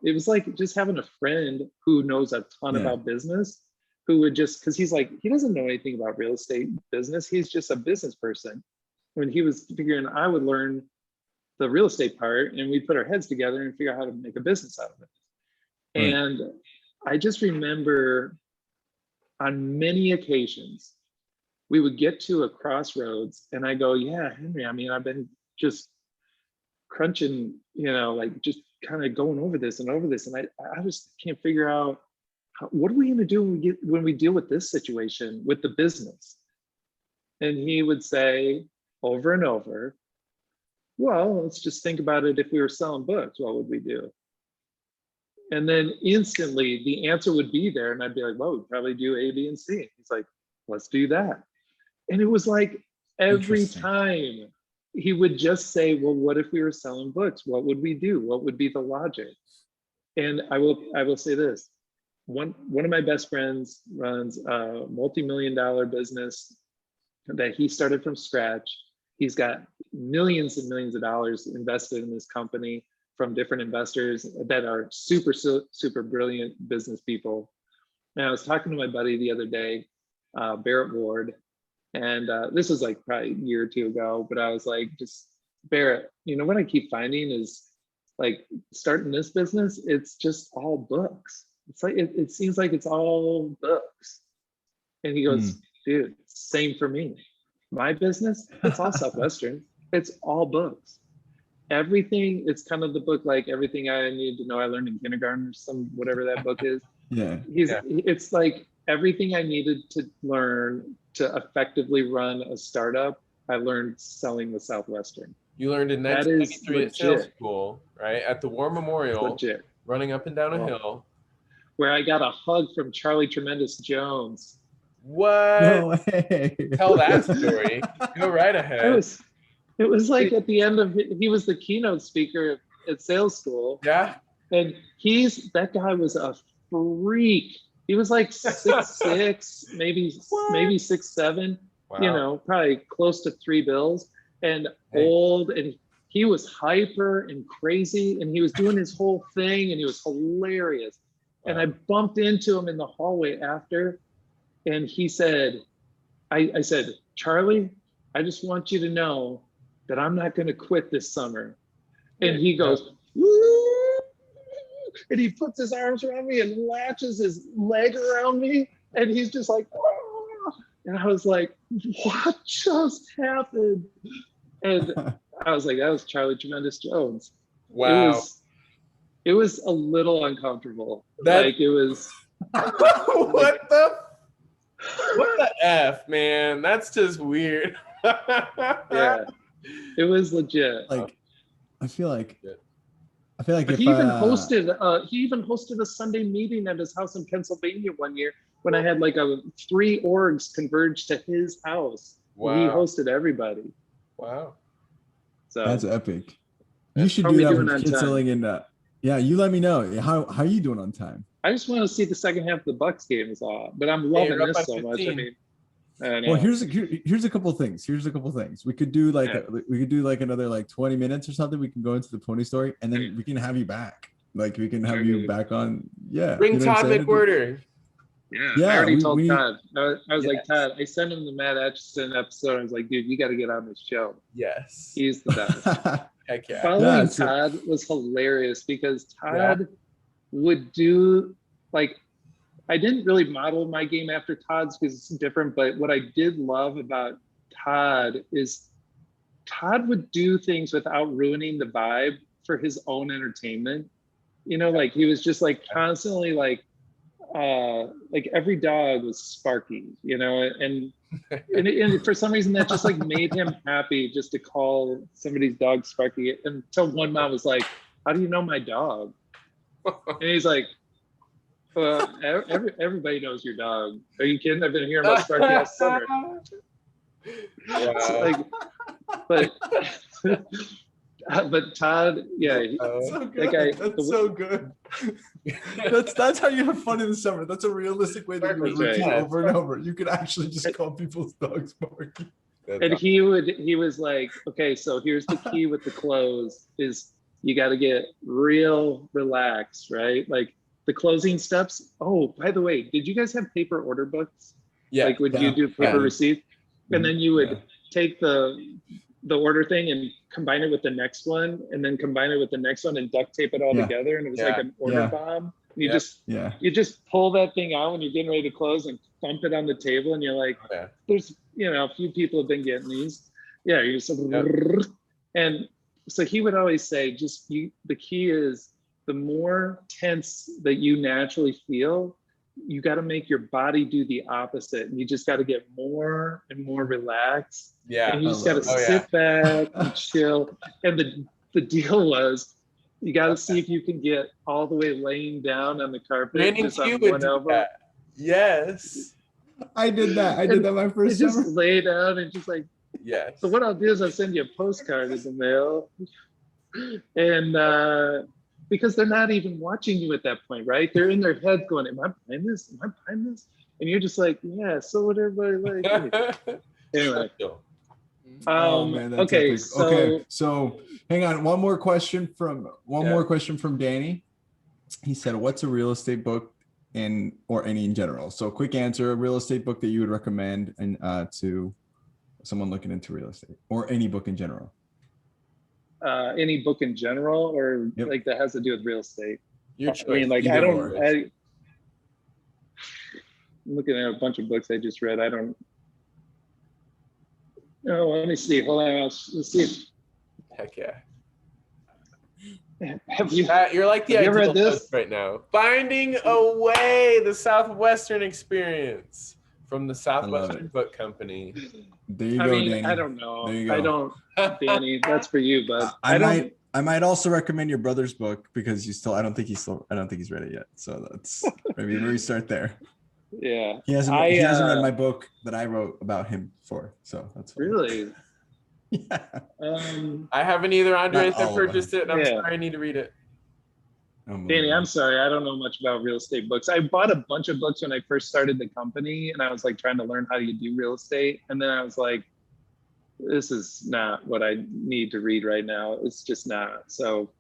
it was like just having a friend who knows a ton about business, who would just, because he's like, he doesn't know anything about real estate business. He's just a business person. When he was figuring, I would learn the real estate part and we'd put our heads together and figure out how to make a business out of it. Right. And I just remember on many occasions, we would get to a crossroads and I go, yeah, Henry, I mean, I've been just crunching, like just kind of going over this. And I just can't figure out what are we going to do when we deal with this situation with the business? And he would say over and over, well, let's just think about it. If we were selling books, what would we do? And then instantly the answer would be there. And I'd be like, well, we'd probably do A, B, and C. He's like, let's do that. And it was like every time he would just say, well, what if we were selling books? What would we do? What would be the logic? And I will say this. One of my best friends runs a multi-million-dollar business that he started from scratch. He's got millions and millions of dollars invested in this company from different investors that are super, super brilliant business people. And I was talking to my buddy the other day, Barrett Ward, and this was like probably a year or two ago, but I was like, just Barrett, what I keep finding is like starting this business, it's just all books. It's like, it seems like it's all books. And he goes, dude, same for me. My business, it's all Southwestern. It's all books. Everything, it's kind of the book, like Everything I Need to Know I Learned in Kindergarten or whatever that book is. It's like everything I needed to learn to effectively run a startup, I learned selling the Southwestern. You learned in 1993 at sales school, right? At the War Memorial, running up and down a hill. Where I got a hug from Charlie Tremendous Jones. What? No way. Tell that story. Go right ahead. It was like at the end of he was the keynote speaker at sales school. Yeah. And that guy was a freak. He was like 6'6", maybe 6'7", wow. Probably close to 3 bills and old. And he was hyper and crazy and he was doing his whole thing and he was hilarious. Wow. And I bumped into him in the hallway after. And he said, I said, Charlie, I just want you to know that I'm not going to quit this summer. And he goes, woo! And he puts his arms around me and latches his leg around me. And he's just like, oh! And I was like, what just happened? And I was like, that was Charlie Tremendous Jones. Wow. It was a little uncomfortable. It was. What the F, man? That's just weird. Yeah, it was legit. Like, I feel like but he even hosted a Sunday meeting at his house in Pennsylvania one year when I had like 3 orgs converge to his house. Wow. He hosted everybody. Wow. So that's epic. You should do that with kids selling in Yeah, you let me know. How are you doing on time? I just want to see the second half of the Bucks game is on, but I'm Hey, loving you're up this by so much. I 15. mean, I Well, know. here's a couple things. Here's a couple things. We could do like Yeah. we could do like another like 20 minutes or something. We can go into the pony story, and then Right. we can have you back. Like we can have Very you good. back on. Yeah. Bring you know what I'm Todd saying? McWhirter. Yeah, Yeah, I already we told need- Todd. I was like, Yes. Todd, I sent him the Matt Atchison episode. I was like, dude, you got to get on this show. Yes. He's the best. Heck yeah. Following so- Todd was hilarious because Todd would do like, I didn't really model my game after Todd's because it's different, but what I did love about Todd is Todd would do things without ruining the vibe for his own entertainment. You know, like he was just like constantly like every dog was Sparky, you know, and for some reason that just like made him happy just to call somebody's dog Sparky. Until one mom was like, "How do you know my dog?" And he's like, everybody knows your dog. Are you kidding? I've been hearing about Sparky all summer. Wow. Like, but but Todd, yeah, That's so that good. guy- That's so good. That's how you have fun in the summer. That's a realistic way that you would That's right. repeat over and over. You could actually just call people's dogs Sparky. and he was like, okay, so here's the key with the close is you got to get real relaxed, right? Like the closing steps. Oh, by the way, did you guys have paper order books? Yeah. Like would Yeah. you do paper Yeah. receipt? And then you would Yeah. take the order thing and combine it with the next one and then combine it with the next one and duct tape it all Yeah. together. And it was Yeah. like an order Yeah. bomb. You Yeah. just Yeah. you just pull that thing out when you're getting ready to close and thump it on the table and you're like, Yeah. there's a few people have been getting these. Yeah, you're just and so he would always say, the key is the more tense that you naturally feel, you got to make your body do the opposite. And you just got to get more and more relaxed. Yeah. And you just got to Oh, yeah. sit back and chill. And the deal was, you got to see if you can get all the way laying down on the carpet, Brandon just on Q would one do elbow. that. Yes. I did that. I did that my And first just summer. lay down and just like, Yes. so what I'll do is I'll send you a postcard in the mail. And because they're not even watching you at that point, right? They're in their head going, am I buying this? Am I buying this? And you're just like, yeah, so would everybody like. Anyway. Oh man, that's okay, epic. so Okay, so hang on. One more question from Danny. He said, "What's a real estate book or any in general?" So, quick answer: a real estate book that you would recommend and to someone looking into real estate, or any book in general. any book in general, or Yep. like that has to do with real estate. Your I mean, like Either or. I'm looking at a bunch of books I just read. I don't. No, let me see. Hold on. Let's see. Heck yeah. Have you? Matt, you're like the Have you ever ideal read this? host right now. Finding a Way, the Southwestern Experience from the Southwestern Book Company. There you I go, mean, Danny. I don't know. There you go. I don't, Danny. That's for you, but I might also recommend your brother's book because I don't think he's read it yet. So that's maybe we start there. Yeah. He hasn't read my book that I wrote about him before. So that's fine. Really. Yeah. I haven't either, Andres. Not I all of purchased it and I'm Yeah. sorry I need to read it. Danny, I'm sorry. I don't know much about real estate books. I bought a bunch of books when I first started the company and I was like trying to learn how you do real estate. And then I was like, this is not what I need to read right now. It's just not. So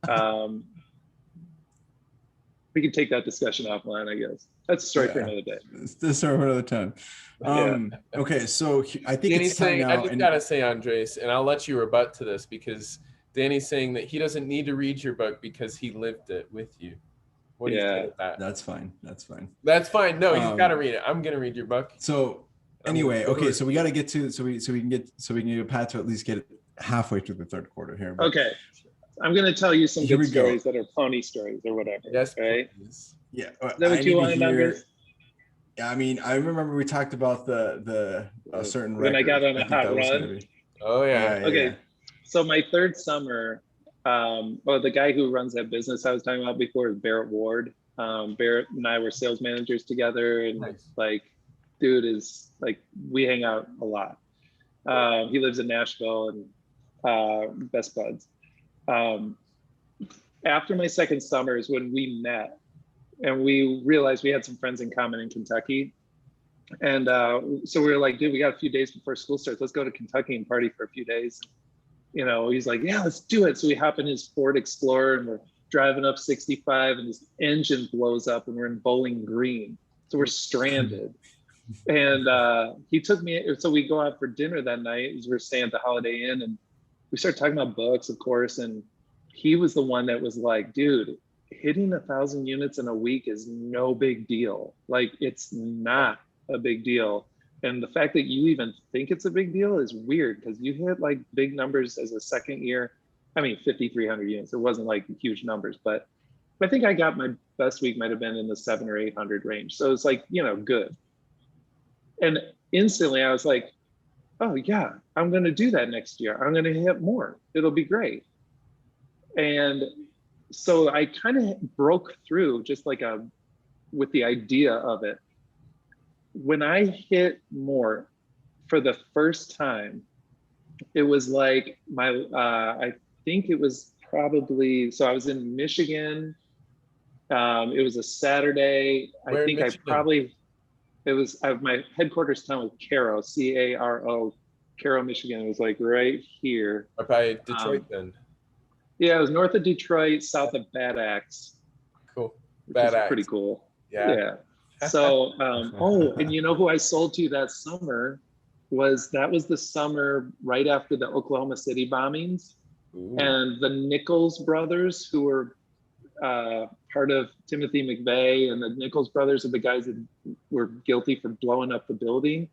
we can take that discussion offline, I guess. That's a story for another day. It's this story for another time. Okay, so I think Danny's it's time saying, now. I just gotta say, Andres, and I'll let you rebut to this because Danny's saying that he doesn't need to read your book because he lived it with you. What do you say with that? That's fine. That's fine. That's fine. No, you've got to read it. I'm gonna read your book. So anyway, okay, so we got to get to so we can get a path to at least get halfway through the third quarter here. But Okay. I'm going to tell you some Here good we go. stories that are pony stories or whatever. Yes, right? please. yeah, Is that what you want to know? Yeah, I mean, I remember we talked about the certain When I record. got on a think hot that was run. gonna be- Oh yeah. Okay. So my third summer, the guy who runs that business I was talking about before is Barrett Ward. Barrett and I were sales managers together, and Nice. like, dude is like, we hang out a lot. He lives in Nashville and best buds. after my second summer is when we met, and we realized we had some friends in common in Kentucky. And so we were like, dude, we got a few days before school starts. Let's go to Kentucky and party for a few days. You know, he's like, yeah, let's do it. So we hop in his Ford Explorer and we're driving up 65 and his engine blows up and we're in Bowling Green. So we're stranded. And he took me, so we go out for dinner that night as we're staying at the Holiday Inn, and we started talking about books, of course. And he was the one that was like, dude, hitting 1,000 units in a week is no big deal. Like, it's not a big deal. And the fact that you even think it's a big deal is weird, because you hit like big numbers as a second year. I mean, 5,300 units. It wasn't like huge numbers, but I think I got my best week might have been in the 700 or 800 range. So it's like, you know, good. And instantly I was like, oh yeah, I'm going to do that next year. I'm going to hit more. It'll be great. And so I kind of broke through just like with the idea of it. When I hit more for the first time, it was like I think it was probably, so I was in Michigan. It was a Saturday. Where I think I probably, it was my headquarters town was Caro, C-A-R-O, Caro, Michigan. It was like right here. Or by Detroit then. Yeah, it was north of Detroit, south of Bad Axe. Cool. Bad Axe. Pretty cool. Yeah. So, and you know who I sold to that summer that was the summer right after the Oklahoma City bombings. Ooh. And the Nichols brothers, who were part of Timothy McVeigh, and the Nichols brothers are the guys that were guilty for blowing up the building.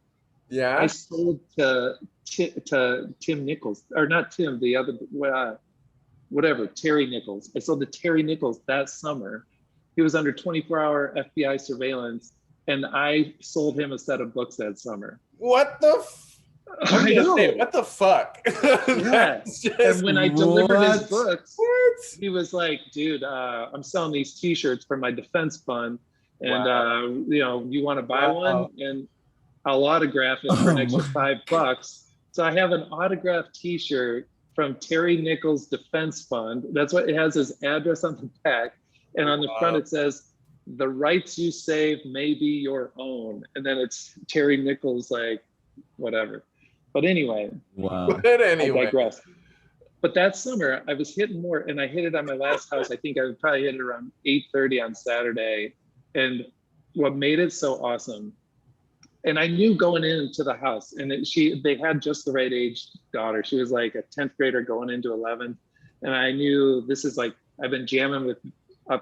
Yeah. I sold to Tim Nichols, or not Tim, the other, whatever, Terry Nichols. I sold to Terry Nichols that summer. He was under 24-hour FBI surveillance, and I sold him a set of books that summer. What the I know. What the fuck? Yeah. And when I delivered his books, he was like, dude, I'm selling these t-shirts for my defense fund. And, you know, you want to buy one? And I'll autograph it for an extra $5. So I have an autographed t-shirt from Terry Nichols Defense Fund. That's what it has, his address on the back. And on the front, it says, the rights you save may be your own. And then it's Terry Nichols, like, whatever. But anyway, But anyway. I digress. But that summer, I was hitting more, and I hit it on my last house. I think I would probably hit it around 8:30 on Saturday. And what made it so awesome, and I knew going into the house, and they had just the right age daughter. She was like a 10th grader going into 11th. And I knew this is like, I've been jamming with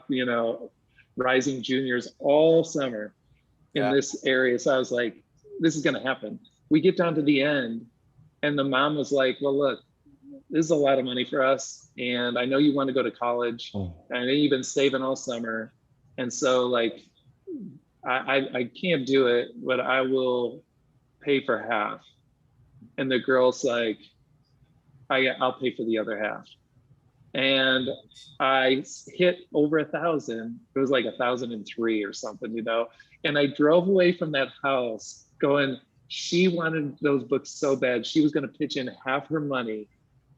you know, rising juniors all summer in this area. So I was like, this is going to happen. We get down to the end, and the mom was like, well, look, this is a lot of money for us. And I know you want to go to college. And I know you've been saving all summer. And so like, I can't do it, but I will pay for half. And the girl's like, I'll pay for the other half. And I hit over 1,000. It was like 1,003 or something, you know? And I drove away from that house going, she wanted those books so bad. She was going to pitch in half her money.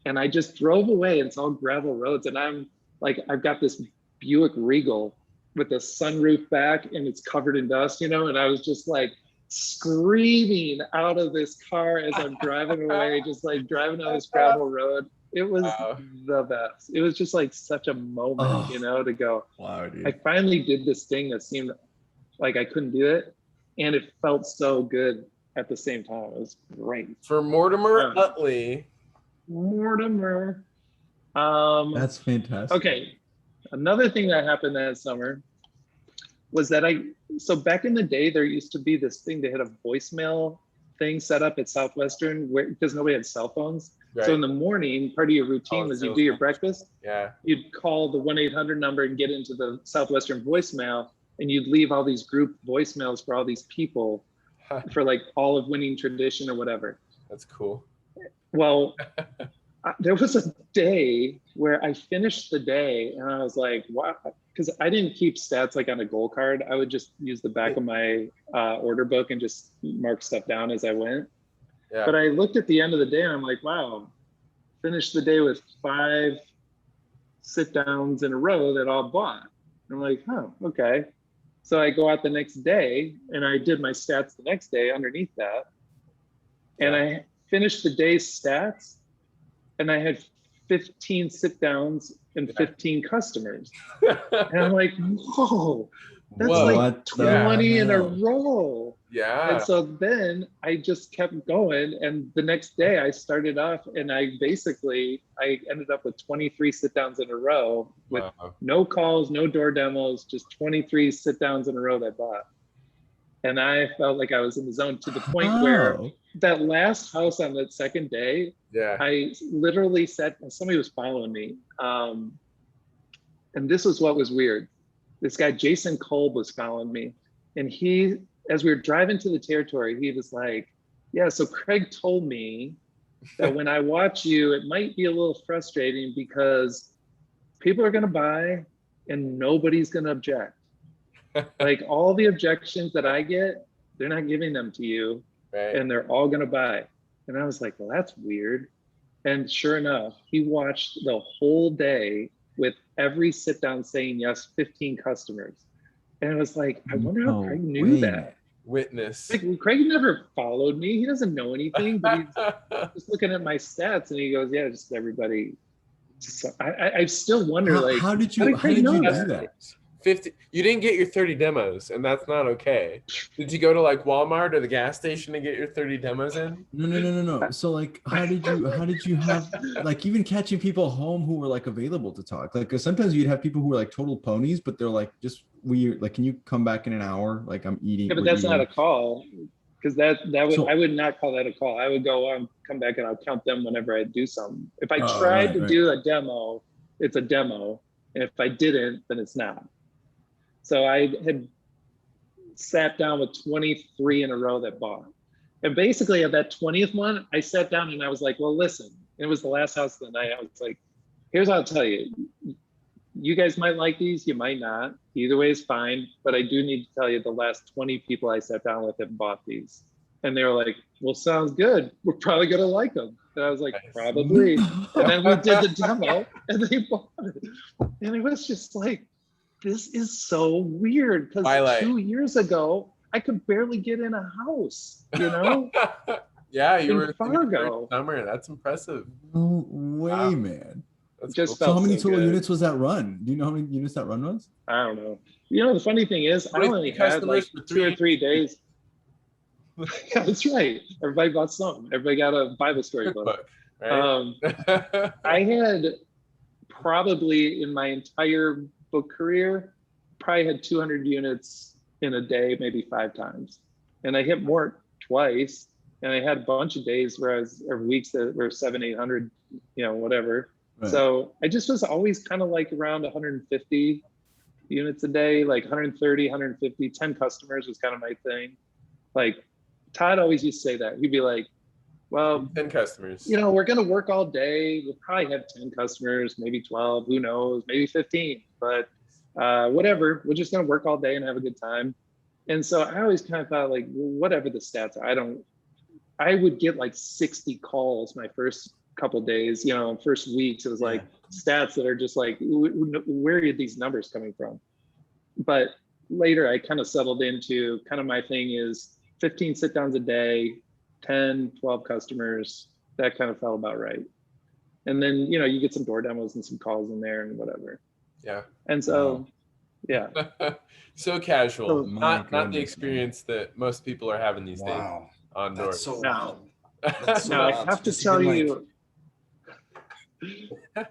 And I just drove away. It's all gravel roads. And I'm like, I've got this Buick Regal with the sunroof back, and it's covered in dust, you know? And I was just like screaming out of this car as I'm driving away, just like driving on this gravel road. It was the best. It was just like such a moment, you know, to go, wow, dude. I finally did this thing that seemed like I couldn't do it. And it felt so good at the same time. It was great. For Mortimer Utley. Mortimer. That's fantastic. Okay. Another thing that happened that summer was that so back in the day, there used to be this thing, they had a voicemail thing set up at Southwestern because nobody had cell phones. Right. So in the morning, part of your routine was you do your breakfast. Yeah. You'd call the 1-800 number and get into the Southwestern voicemail, and you'd leave all these group voicemails for all these people for like all of winning tradition or whatever. That's cool. Well, there was a day where I finished the day and I was like, wow, because I didn't keep stats like on a goal card. I would just use the back of my order book and just mark stuff down as I went. Yeah. But I looked at the end of the day and I'm like, wow, finished the day with 5 sit downs in a row that all bought. I'm like, oh, okay. So I go out the next day and I did my stats the next day underneath that. And I finished the day's stats and I had 15 sit downs and 15 customers. And I'm like, whoa, that's like 20 in a row. Yeah. And so then I just kept going. And the next day I started off and I ended up with 23 sit downs in a row with no calls, no door demos, just 23 sit downs in a row that bought. And I felt like I was in the zone to the point where that last house on that second day, I literally said, somebody was following me. And this was what was weird. This guy, Jason Kolb, was following me. And he, as we were driving to the territory, he was like, yeah, so Craig told me that when I watch you, it might be a little frustrating because people are going to buy and nobody's going to object. Like all the objections that I get, they're not giving them to you, and they're all going to buy. And I was like, well, that's weird. And sure enough, he watched the whole day with every sit down saying yes, 15 customers. And I was like, I wonder how Craig knew that. Witness. Like, Craig never followed me. He doesn't know anything, but he's just looking at my stats and he goes, yeah, just everybody. I still wonder, how did you do that? 50. You didn't get your 30 demos, and that's not okay. Did you go to like Walmart or the gas station to get your 30 demos in? No. So like, how did you have like even catching people home who were like available to talk? Like, cause sometimes you'd have people who were like total ponies, but they're like just weird. Like, can you come back in an hour? Like, I'm eating. Yeah, but that's not a call, because I would not call that a call. I would go come back and I'll count them whenever I do something. If I tried to do a demo, it's a demo, and if I didn't, then it's not. So I had sat down with 23 in a row that bought. And basically at that 20th one, I sat down and I was like, well, listen, it was the last house of the night. I was like, here's how I'll tell you. You guys might like these, you might not. Either way is fine. But I do need to tell you the last 20 people I sat down with have bought these. And they were like, well, sounds good. We're probably going to like them. And I was like, probably. And then we did the demo and they bought it. And it was just like, this is so weird, because 2 years ago I could barely get in a house, you know. Yeah, you were in Fargo. Summer. That's impressive. No way, man. That's just cool. So how many total units was that run? Do you know how many units that run was? I don't know. You know, the funny thing is, I only had like 2 or 3 days. Yeah, that's right. Everybody bought something. Everybody got a Bible story book. Right? I had probably in my entire book career, probably had 200 units in a day, maybe 5 times. And I hit more twice. And I had a bunch of days or weeks that were 700, 800, you know, whatever. Right. So I just was always kind of like around 150 units a day, like 130, 150, 10 customers was kind of my thing. Like Todd always used to say that. He'd be like, well, 10 customers. You know, we're going to work all day. We'll probably have 10 customers, maybe 12, who knows, maybe 15, but whatever. We're just going to work all day and have a good time. And so I always kind of thought like, well, whatever the stats are, I would get like 60 calls my first couple days, you know, first weeks. It was like stats that are just like, where are these numbers coming from? But later I kind of settled into kind of my thing is 15 sit downs a day, 10, 12 customers, that kind of felt about right. And then, you know, you get some door demos and some calls in there and whatever. Yeah. And so, yeah. So casual, not the experience that most people are having these days on doors. So now I have to tell you,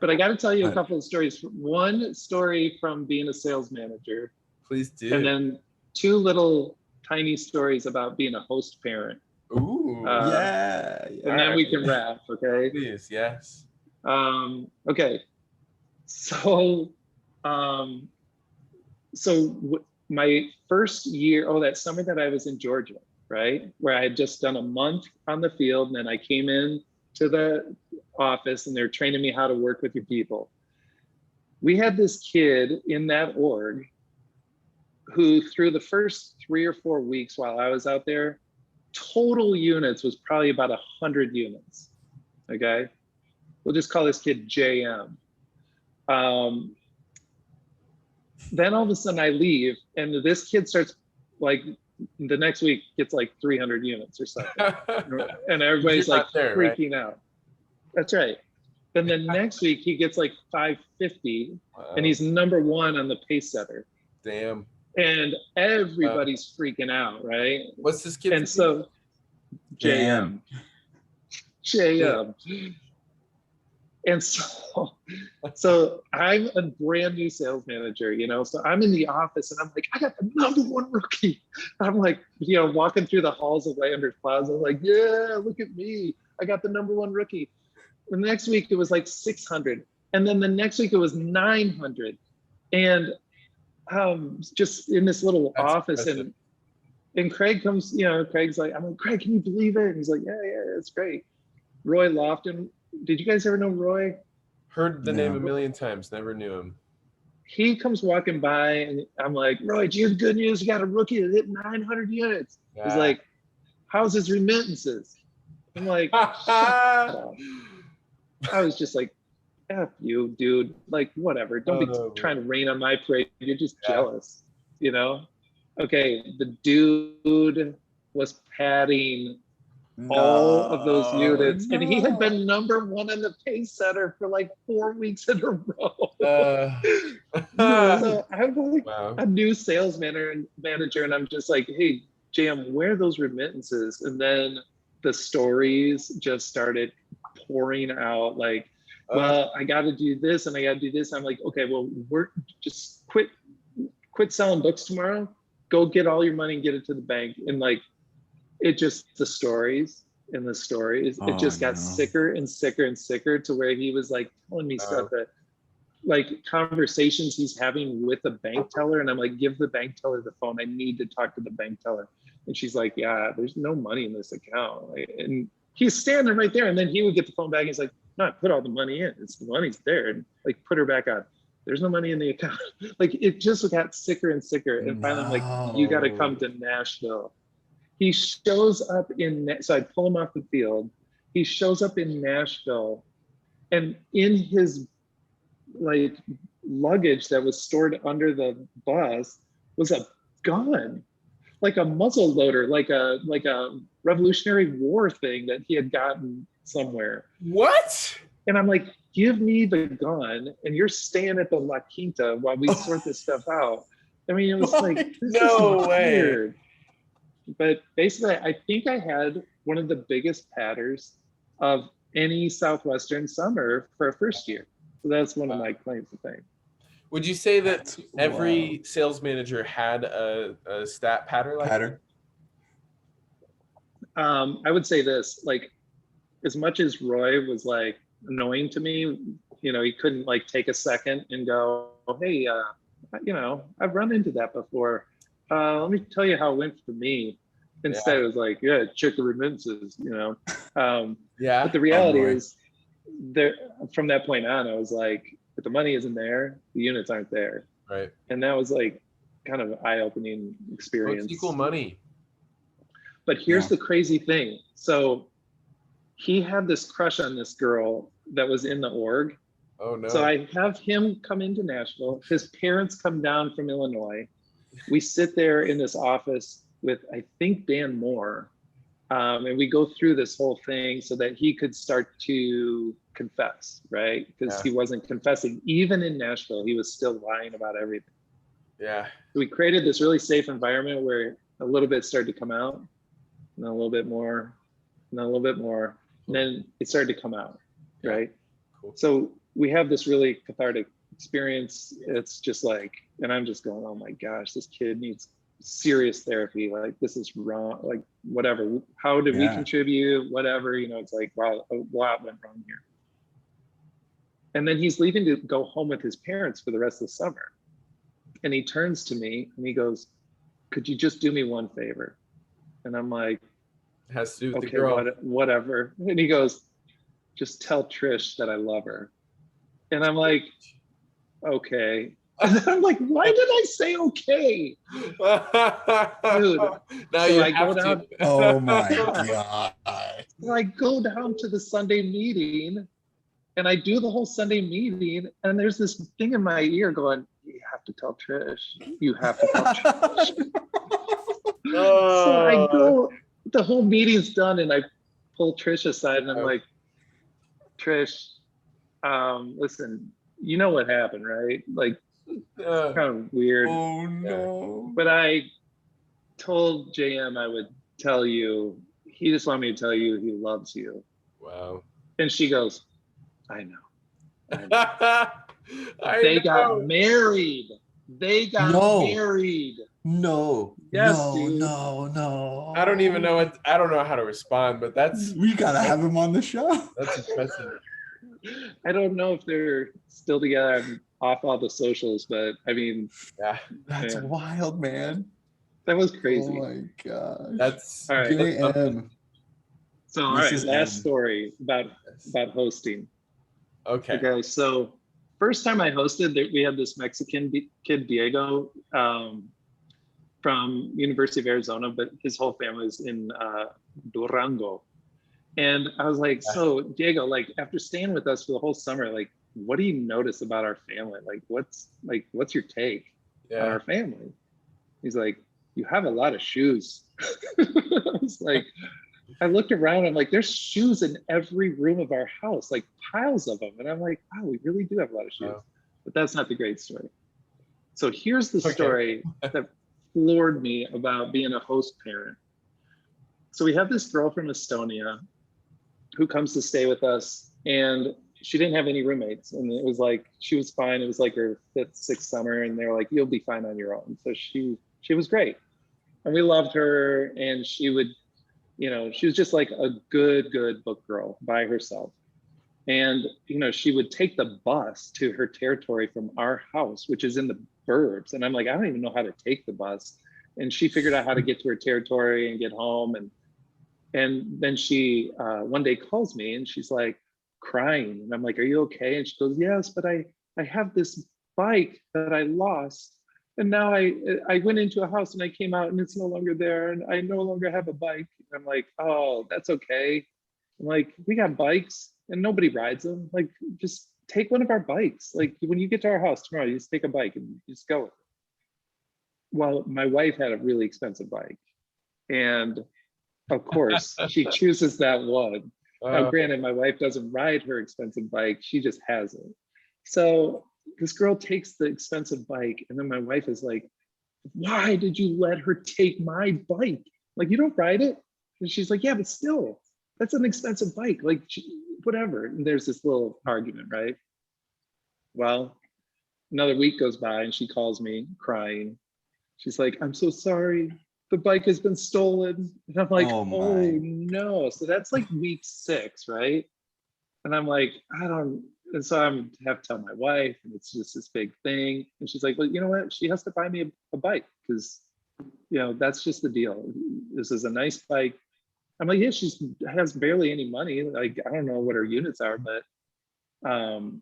but I got to tell you a couple of stories. One story from being a sales manager. Please do. And then 2 little tiny stories about being a host parent. Ooh, yeah. And then we can wrap, okay? Please, yes. Okay. So, my first year, that summer that I was in Georgia, right? Where I had just done a month on the field, and then I came in to the office and they're training me how to work with your people. We had this kid in that org who through the first 3 or 4 weeks while I was out there, total units was probably about 100 units, okay? We'll just call this kid JM. Then all of a sudden I leave, and this kid starts like the next week gets like 300 units or something, and everybody's like freaking out. That's right. Then the next week he gets like 550, and he's number one on the pace setter. Damn. And everybody's freaking out, right? What's this kid? And so JM. And so I'm a brand new sales manager, you know, so I'm in the office and I'm like, I got the number one rookie. I'm like, you know, walking through the halls of Landers Plaza, like, yeah, look at me. I got the number one rookie. The next week it was like 600. And then the next week it was 900. And just in this little office, and Craig comes, you know, Craig's like, I'm like, Craig, can you believe it? And he's like, yeah, it's great. Roy Lofton. Did you guys ever know Roy? Heard the name a million times, never knew him. He comes walking by and I'm like, Roy, do you have good news? You got a rookie that hit 900 units. Yeah. He's like, how's his remittances? I'm like, shut up. I was just like, F you, dude. Like, whatever. Don't be trying to rain on my parade. You're just jealous, you know? Okay, the dude was padding all of those units, and he had been number one on the pace setter for like 4 weeks in a row. So I'm like a new sales manager, and I'm just like, hey, JM, where are those remittances? And then the stories just started pouring out, like, well, I got to do this and I got to do this. I'm like, okay, well, we're just quit selling books tomorrow. Go get all your money and get it to the bank. And like, it just, the stories, it just got sicker and sicker and sicker, to where he was like telling me stuff that, like, conversations he's having with the bank teller. And I'm like, give the bank teller the phone. I need to talk to the bank teller. And she's like, yeah, there's no money in this account. And he's standing right there. And then he would get the phone back. He's like, no, I put all the money in. It's the money's there. And like, put her back on. There's no money in the account. Like, it just got sicker and sicker. And finally, I'm like, you got to come to Nashville. He shows up so I pull him off the field. He shows up in Nashville, and in his like luggage that was stored under the bus was a gun, like a muzzle loader, like a Revolutionary War thing that he had gotten somewhere. What? And I'm like, give me the gun, and you're staying at the La Quinta while we sort this stuff out. I mean, it was like, this is weird. But basically, I think I had one of the biggest patters of any Southwestern summer for a first year. So that's one of my claims to fame. Would you say that every sales manager had a stat patter like that? I would say this, like, as much as Roy was like annoying to me, you know, he couldn't like take a second and go, hey, you know, I've run into that before. Let me tell you how it went for me. Instead, it was like, yeah, check the remittances, you know. But the reality is, there, from that point on, I was like, if the money isn't there, the units aren't there. Right. And that was like kind of an eye-opening experience. It's equal money. But here's the crazy thing. So he had this crush on this girl that was in the org. Oh no. So I have him come into Nashville. His parents come down from Illinois. We sit there in this office with, I think, Dan Moore. And we go through this whole thing so that he could start to confess, right? Because he wasn't confessing. Even in Nashville, he was still lying about everything. Yeah. So we created this really safe environment where a little bit started to come out, and then a little bit more, and then a little bit more, and then it started to come out, right? Cool. So we have this really cathartic experience. It's just like, and I'm just going, oh my gosh, this kid needs serious therapy. Like, this is wrong. Like, whatever. How did we contribute? Whatever, you know, it's like, wow, a lot went wrong here. And then he's leaving to go home with his parents for the rest of the summer. And he turns to me and he goes, could you just do me one favor? And I'm like, it has to do with okay, the girl. Whatever. And he goes, just tell Trish that I love her. And I'm like, okay. And I'm like, why did I say okay? Dude. Now so you I have go down. to. Oh my God. So I go down to the Sunday meeting, And I do the whole Sunday meeting, and there's this thing in my ear going, you have to tell Trish. You have to tell Trish. So I go, the whole meeting's done, and I pull Trish aside, and I'm like, Trish, listen, you know what happened, right? Like, it's kind of weird. Oh no. But I told JM I would tell you, he just wanted me to tell you he loves you. Wow. And she goes, I know. They got married. They got married. No. Yes, no, dude. no. I don't even know I don't know how to respond, but we gotta have him on the show. That's impressive. I don't know if they're still together. I'm off all the socials, but I mean, Yeah, that's wild, man. That was crazy. Oh my gosh. That's all right. JM. So all right, last story about hosting. Okay, so first time I hosted, we had this Mexican kid, Diego, from University of Arizona, but his whole family is in Durango. And I was like, so Diego, like after staying with us for the whole summer, like, what do you notice about our family? Like, what's your take on our family? He's like, you have a lot of shoes. I was like, I looked around, I'm like, there's shoes in every room of our house, like piles of them. And I'm like, wow, we really do have a lot of shoes. Oh. But that's not the great story. So here's the story that floored me about being a host parent. So we have this girl from Estonia who comes to stay with us, and she didn't have any roommates. And it was like, she was fine. It was like her 5th, 6th summer. And they were like, you'll be fine on your own. So she was great. And we loved her. And she would, she was just like a good book girl by herself. And, she would take the bus to her territory from our house, which is in the burbs. And I'm like, I don't even know how to take the bus. And she figured out how to get to her territory and get home. And then she one day calls me and she's like crying. And I'm like, are you okay? And she goes, yes, but I have this bike that I lost. And now I went into a house and I came out and it's no longer there. And I no longer have a bike. And I'm like, oh, that's okay. I'm like, we got bikes and nobody rides them. Like, just take one of our bikes. Like, when you get to our house tomorrow, you just take a bike and you just go with it. Well, my wife had a really expensive bike. And of course, she chooses that one. Now, granted, my wife doesn't ride her expensive bike. She just has it. So this girl takes the expensive bike. And then my wife is like, why did you let her take my bike? Like, you don't ride it? And she's like, yeah, but still, that's an expensive bike. Like, whatever. And there's this little argument, right? Well, another week goes by and she calls me crying. She's like, I'm so sorry. The bike has been stolen. And I'm like, oh no. So that's like week 6, right? And I'm like, and so I'm have to tell my wife, and it's just this big thing. And she's like, well, you know what? She has to buy me a bike because, that's just the deal. This is a nice bike. I'm like, yeah, she has barely any money. Like, I don't know what her units are, but, and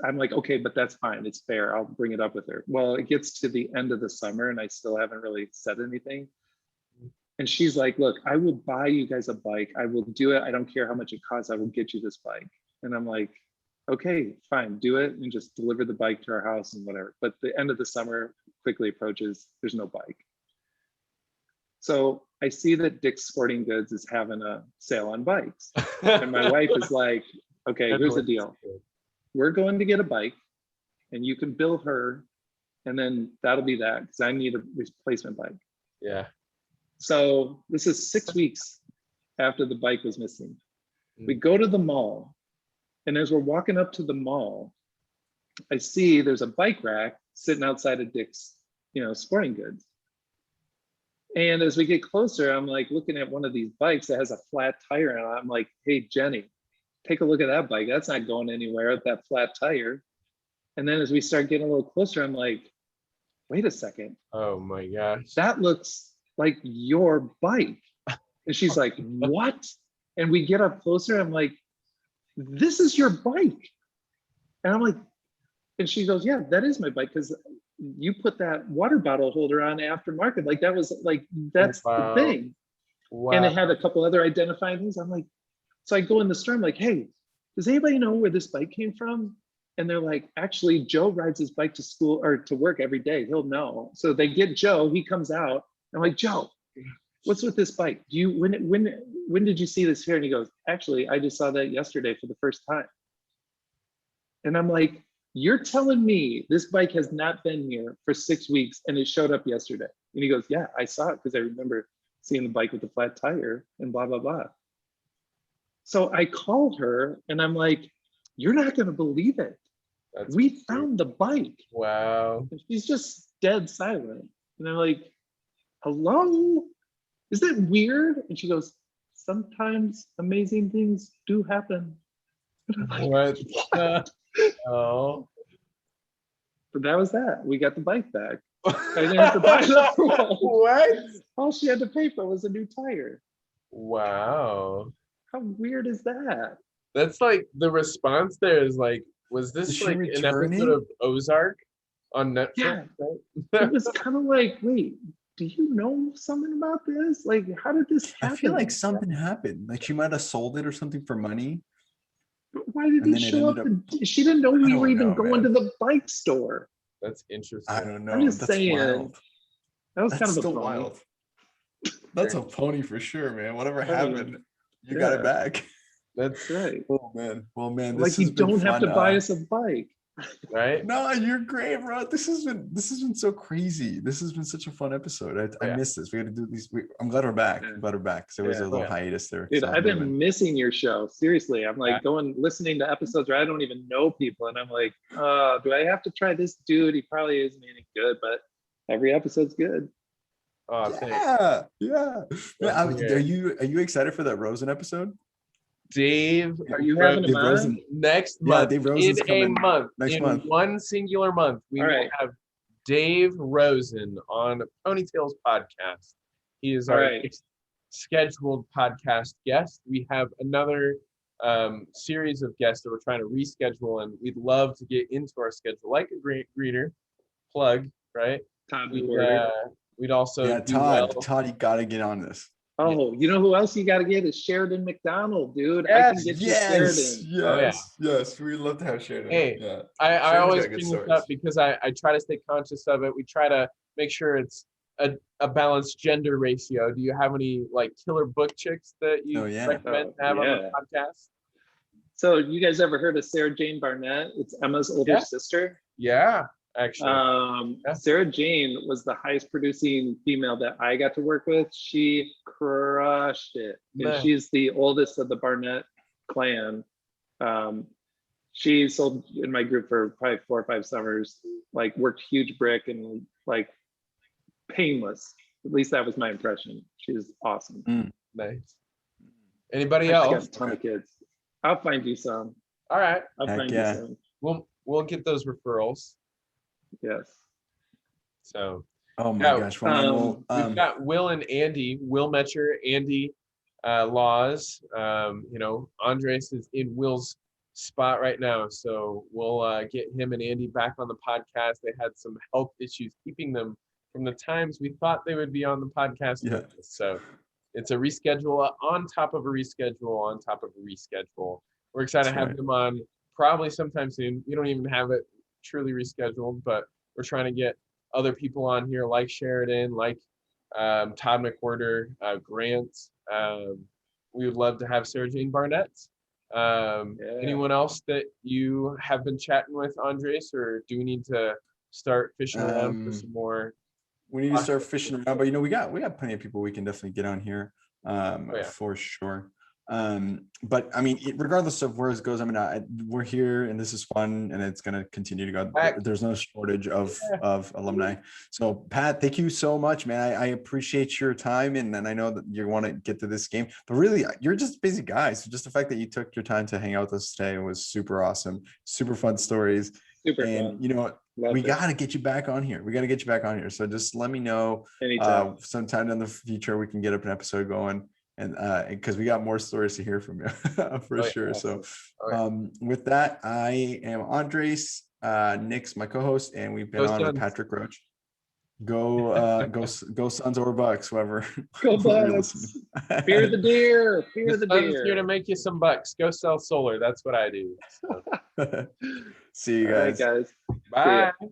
I'm like, okay, but that's fine. It's fair. I'll bring it up with her. Well, it gets to the end of the summer and I still haven't really said anything. And she's like, look, I will buy you guys a bike. I will do it. I don't care how much it costs. I will get you this bike. And I'm like, okay, fine, do it. And just deliver the bike to our house and whatever. But the end of the summer quickly approaches. There's no bike. So I see that Dick's Sporting Goods is having a sale on bikes. And my wife is like, okay, here's the deal. We're going to get a bike and you can bill her and then that'll be that because I need a replacement bike. Yeah. So this is 6 weeks after the bike was missing. We go to the mall, and as we're walking up to the mall, I see there's a bike rack sitting outside of Dick's, Sporting Goods. And as we get closer, I'm like looking at one of these bikes that has a flat tire on it. I'm like, hey, Jenny, take a look at that bike. That's not going anywhere with that flat tire. And then as we start getting a little closer, I'm like, wait a second. Oh my gosh. That looks like your bike. And she's like, what? And we get up closer. I'm like, this is your bike. And I'm like, and she goes, yeah, that is my bike. Because you put that water bottle holder on aftermarket. Like that was like, that's the thing. Wow. And it had a couple other identifying things. I'm like, so I go in the store, I'm like, hey, does anybody know where this bike came from? And they're like, actually, Joe rides his bike to school or to work every day. He'll know. So they get Joe, he comes out. I'm like, Joe, what's with this bike? Do you, when did you see this here? And he goes, actually, I just saw that yesterday for the first time. And I'm like, you're telling me this bike has not been here for 6 weeks and it showed up yesterday? And he goes, yeah, I saw it because I remember seeing the bike with the flat tire and blah, blah, blah. So I called her and I'm like, you're not going to believe it. We found the bike. Wow. And she's just dead silent. And I'm like, hello? Is that weird? And she goes, sometimes amazing things do happen. And I'm like, What? Oh. But that was that. We got the bike back. I didn't have to buy another one. What? All she had to pay for was a new tire. Wow. How weird is that? That's like the response there is like, was Did this she like an return episode it? of Ozark on Netflix? Yeah. Right? It was kind of like, wait, do you know something about this? Like, how did this happen? I feel like something happened. Like she might have sold it or something for money. Why did And he then it show up? ended She didn't know we I were don't even know, going man. to the bike store. That's interesting. I don't know. I'm just That's saying, wild. That was That's kind of a still pony. wild. That's a pony for sure, man. Whatever Pony. happened, you got it Yeah. back. That's That's right. Oh man. Well, man, this Like, you has been don't have to fun. buy us a bike. right. No, you're great, bro. This has been so crazy. This has been such a fun episode. I Yeah. miss this. We got to do these. I'm glad we're back. Yeah. I'm glad we're back. So there was Yeah. a little Yeah. hiatus there. Dude, So I've been moving. missing your show. Seriously. I'm like Yeah. listening to episodes where I don't even know people. And I'm like, do I have to try this dude? He probably isn't any good, but every episode's good. Oh, thanks. Yeah, yeah. Man, That's are weird. you excited for that Rosen episode? Dave, Are you having Rosen, him Dave Rosen. on? next Yeah, month, Dave Rosen's in a coming month, next in month. one singular month, we All will right. have Dave Rosen on Ponytails podcast. He is All our right. next scheduled podcast guest. We have another series of guests that we're trying to reschedule, and we'd love to get into our schedule like a great greeter plug, right? Todd We'd, McWhorter. we'd also Yeah, do Todd. well. Todd, you got to get on this. Oh, you know who else you got to get is Sheridan McDonald, dude. I can Yes, get you Yes, Sheridan. Oh, yeah. yes. We'd love to have Sheridan. Hey, Yeah. I Sheridan's always got good bring this stories. up because I try to stay conscious of it. We try to make sure it's a balanced gender ratio. Do you have any like killer book chicks that you Oh, yeah. recommend to have on the podcast? So you guys ever heard of Sarah Jane Barnett? It's Emma's older Yeah. sister. Yeah, actually. Yeah. Sarah Jane was the highest producing female that I got to work with. She crushed it. And Nice. she's the oldest of the Barnett clan. She sold in my group for probably 4 or 5 summers, like worked huge brick and like painless. At least that was my impression. She was awesome. Nice. Anybody She got else? a ton of kids. I'll find you some. All right. I'll Heck find yeah. you some. We'll get those referrals. Yes. So Oh my Yeah, gosh. Well, man, we've got Will and Andy, Will Metcher, Andy Laws. Andres is in Will's spot right now. So we'll get him and Andy back on the podcast. They had some health issues keeping them from the times we thought they would be on the podcast. Yeah. with us. So it's a reschedule on top of a reschedule on top of a reschedule. We're excited That's to have right. them on probably sometime soon. We don't even have it truly rescheduled, but we're trying to get other people on here like Sheridan, like Todd McWhorter, Grant. We would love to have Sarah Jane Barnett. Anyone else that you have been chatting with, Andres, or do we need to start fishing around for some more? We need to start fishing around, but we got plenty of people we can definitely get on here, yeah. for sure. But I mean, regardless of where it goes, I mean, we're here and this is fun and it's going to continue to go. There's no shortage of alumni. So Pat, thank you so much, man. I appreciate your time. And I know that you want to get to this game, but really you're just a busy guy. So just the fact that you took your time to hang out with us today was super awesome, super fun stories. Super And fun. we got to get you back on here. So just let me know Anytime. sometime in the future, we can get up an episode going. And because we got more stories to hear from you for sure. Awesome. So with that, I am Andres, Nick's my co-host, and we've been on with Patrick Roach. Go Suns or Bucks, whoever. Go whoever you're Bucks. listening. Fear the deer. Fear The the sun's here to deer. make you some bucks. Go sell solar. That's what I do. So, See you All right, guys. guys. See ya. bye.